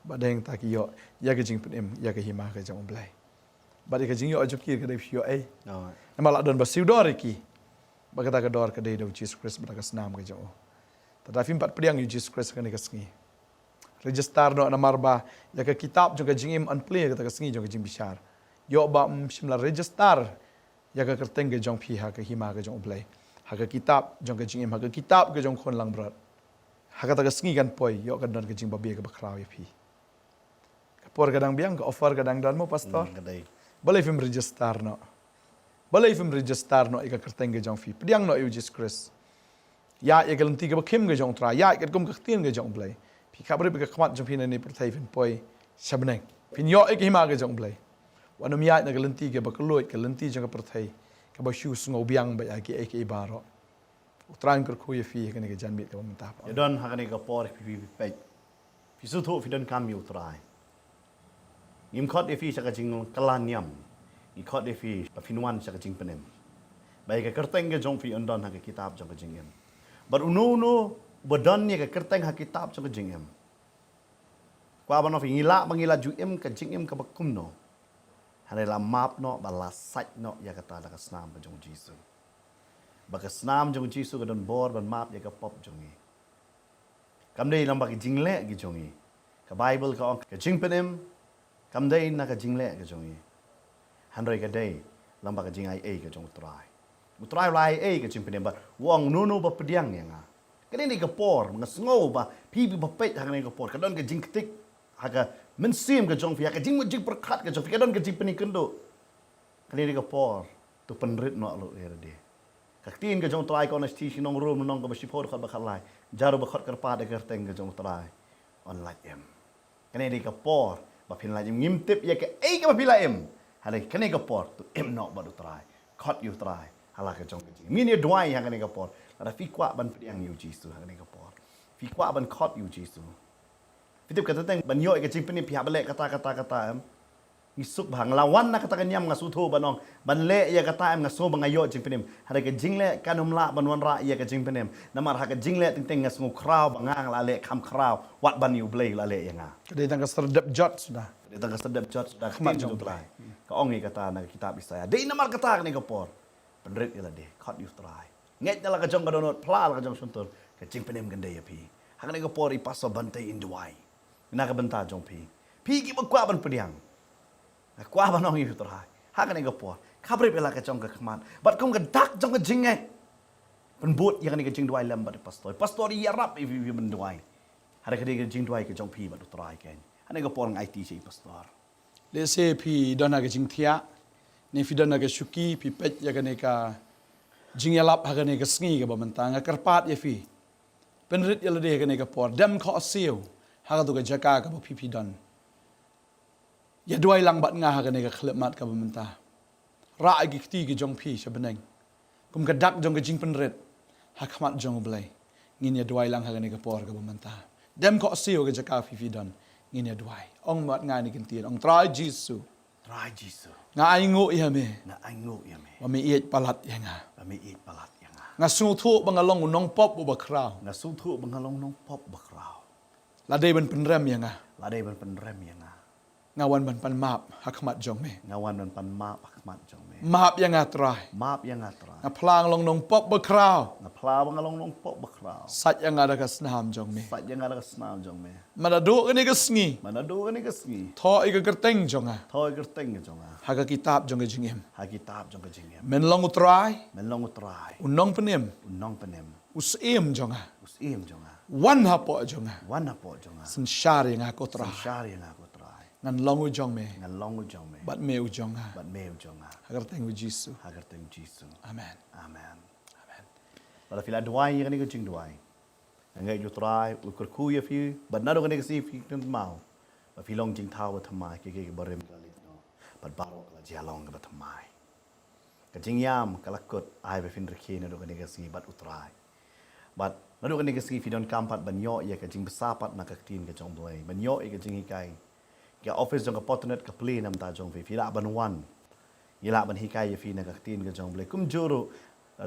[SPEAKER 2] badeng ta ki yo ya ke jing penem ya ke hima ke jong blai badai ke jing yo ajuk ki ke dai yo nama la don basiu dor ki bagata ka dor ka dei do Jesus Christ bada ka snam ka jo tetapi empat pediang Jesus Christ ka ni ka sngi register no na marba ya ka kitab jo ka jingim unplay ka ta ka sngi jo ka jing bishar yo ba shimla register ya ka kerteng ka jong phi ha ka hima ka jong play ha ka kitab jo ka jingim ha ka kitab ka jong khon lang brat ha ka ta ka sngi kan poi yo ka don ka jing babi ka bakraw ya phi ka por ka dang biang ka offer ka dang don mo pastor boleh film register no balai film register no ika kerteng ge jong fi pediang no Jesus Christ ya e galanti ge bakhim ge jong tra ya e gum ge tien ge jong blai phi khabre be ge khmat jong phi ne perthai fin poi shabneng phin yo e ge hima ge jong blai wanum ya na galanti ge bakloi galanti jong perthai ka ba shu sngo biang ba ya ki e ke baro utrang ker khu ye fi ge ne ge jan mit ge mta
[SPEAKER 1] ya don hakane ga por pi pe fi su thu fi don kam yu trai nim khot e fi sa ka jing kalan yam i khot de fi pa finwan sa ka jing penem bai ka kerteng ge jong fi ondon ha ka kitab jong ka jing em bar unu bodon ni ka kerteng ha kitab jong ka jing em kwa ban fi ngila ju em ka jing em ka bakum no hare la map no bala sach no ya ka ta la ka snam ba jong jisu ba ka snam jong jisu ka don bor ban map ya ka pop jong ni kam dei lam ba ki jing le gi jong ni ka bible ka jing penem kam dei na ka jing le ka jong ni handrei ka day lamba ka jing ai e ka jong utrai lai e ka jing penem ba wong nunu ba pediang yang a ka ni ka por nga sngo ba pi ba pet hang ni ka por ka don ka jing tik ha ka men sim ka jong fi ka jing mo jing perkhat ka jong fi ka don ka jing peni kendo ka ni ka por tu penrit no lo era de ka tin ka jong trai ko na sti sinong room nong ka ba sipor khat ba khalai jaru ba khat kar pa de ka teng ka jong trai on like em ka ni ka por ba phin lai ngim tip ya ka e ka ba pila em hale kene ka por tu em no ba du try khot you try hala ka jong ji mi ni dwai ha kene ka por la fi kwa ban pediang you jisu ha kene ka por fi kwa ban khot you jisu fi tip ka teng ban yo ka jing peni pia bale kata em ni suk bang lawan na kata nyam nga su tho banong ban le ya kata em nga so bang ayo jing penem hale ka jing le kanum la ban wan ra ya ka jing penem namar ha ka jing le ting nga sngu kraw bangang la le kham kraw wat ban you blay la le ya nga
[SPEAKER 2] kadai tang ka serdap jot sudah
[SPEAKER 1] dia tang sedap jot sudah khmat jong try ka ong kata na kitab Isaya dei namar kata ni ka por penrit ila de khot you try nget na la ka jong ka donot pla la ka jong suntur ka jing penem gande ya pi hang ni ka por i paso bantai in duai na ka banta jong pi ki ba kwa ban pediang kwa ban ong you try hang ni ka por khabre pela ka jong ka khmat bat kum ka dak jong ka jing ngai penbut yang ni ka jing duai lam ba pastor ya rap if you ben duai hare ka de ka jing duai ka jong pi ba du try ken hang ni ka por ngai ti sei pastor
[SPEAKER 2] le se pi dona ke jing thia ne fi dona ke shuki pi pet ya ne ka jing yalap ha ne ka sngi ka bamanta nga karpat ya fi penrit ya le de ne ka por dam kho siu ha ka tu ka jaka ka pi don ya duai lang bat nga ha ne ka khlemat ka bamanta ra gi khti gi jong pi shabeneng kum ka dak jong ka jing penrit ha khmat jong blai ngin ya duai lang ha ne ka por ka bamanta dam kho siu ka jaka fi don ngin ya duai ong mat nga ni kin tien ong try jisu nga ai ngo ya me wa me iet palat ya nga nga su thu bangalong nong pop ba kraw la dei ban penrem ya nga ngawan ban pan map hakmat jong me
[SPEAKER 1] ngawan dan pan map khmat jong me
[SPEAKER 2] map yang atrai
[SPEAKER 1] map yang atra
[SPEAKER 2] ngaplang long nong pop bekrau
[SPEAKER 1] ngapla bang along nong pok bakrau
[SPEAKER 2] sat yang ada ka snam jong me
[SPEAKER 1] sat yang ada snam jong me
[SPEAKER 2] madadu ni ka sngi
[SPEAKER 1] manado ni kasngi
[SPEAKER 2] tho i ka kerteng jong a
[SPEAKER 1] thoi gerteng jong
[SPEAKER 2] ha ka kitab jong ka jingem
[SPEAKER 1] ha kitab jong kajing
[SPEAKER 2] men long utrai
[SPEAKER 1] men long utrai
[SPEAKER 2] unong penem
[SPEAKER 1] unong penem
[SPEAKER 2] usiem jong a
[SPEAKER 1] us im jong
[SPEAKER 2] wan ha po jong a
[SPEAKER 1] wan po jong
[SPEAKER 2] sen shar yang aku tra
[SPEAKER 1] syari yang aku trai
[SPEAKER 2] ngan long u jong me
[SPEAKER 1] ngan long jong me
[SPEAKER 2] bat me u jong a
[SPEAKER 1] bat meu jong
[SPEAKER 2] ha kerteng u jisu
[SPEAKER 1] ha gerteng jisu
[SPEAKER 2] amen
[SPEAKER 1] amen pada fila duai yang ni kajing duai ngai ju trai ukur ku ya fi bat nado kan si fi kan mau ba fi long jing thau ba thamai ke barem galit no bat barok la jalong ba thamai kajing yam kalakut ai ba fin reki nado kan si bat utrai bat nado kan si fi don kampat banyo ya kajing besapat nak tin ke jong blai banyo e kajing hikai ke office jong ka potnet ka play nam ta jong fi la ban wan yila ban hikai ya fi nak tin ke jong blai kum juru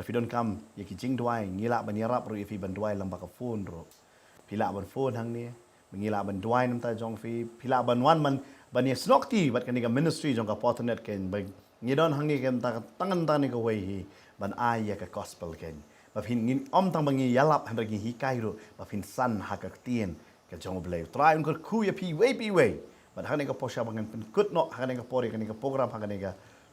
[SPEAKER 1] fi don kam ya ki jing duai ngila ban yarap ru fi ban duai lamba ka phone ro pila ban phone hang ni ngila ban duai nam ta jong fi pila ban wan man ban ye snok ti bat kan ni ka ministry jong ka potnet ken ban ngi don hang ni kem ta tangan ta ni ka wei hi ban ai ya ka gospel ken ba phin ngin om tang bangi yalap han gi hikai ro ba phin san ha ka tien ka jong blai try un ko khu ya pi wei ba hang ni ka posha bangan pen kut no hang ni ka pori kan ni ka program hang ni ka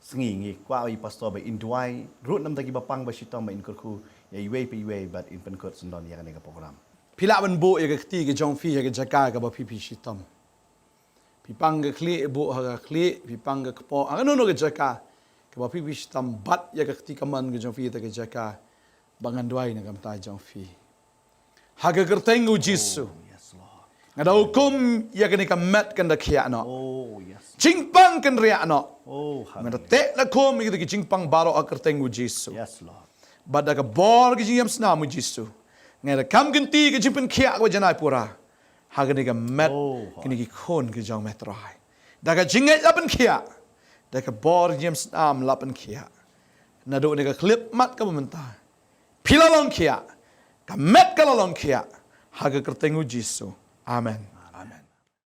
[SPEAKER 1] sengi ngi kwa i pastor ba in duai rut nam tagi bapang ba sitong ba in kurku ya iwe pi iwe but in pen kut sendon ya ka program
[SPEAKER 2] pila ban bo ya ka ti ke jong fi ya ka jaka ka ba pi shitam pi pang ka kli bo ha ka kli pi pang ka po ang no ka jaka ka ba pi shitam bat ya ka ti ka man ka jong fi ta ka jaka bangan duai na kam ta jong fi ha ka kerteng u jisu
[SPEAKER 1] yes lord
[SPEAKER 2] ngada hukum ya ka ni ka met kan da khia no
[SPEAKER 1] oh yes
[SPEAKER 2] jingpang kan ria no
[SPEAKER 1] oh
[SPEAKER 2] ngada te la ko mi ki jingpang baro a kerteng u jisu
[SPEAKER 1] yes lord
[SPEAKER 2] bada ka bor ki jingam sna mu jisu ngada kam kan ti ki jingpen khia ko janai pura ha ka ni ka met ki ki khon ki jong metrai da ka jingai lapan khia da ka bor jingam sna lapan khia na do ni ka clip mat ka mentah pila long khia ka met ka long khia ha ka kerteng u jisu amen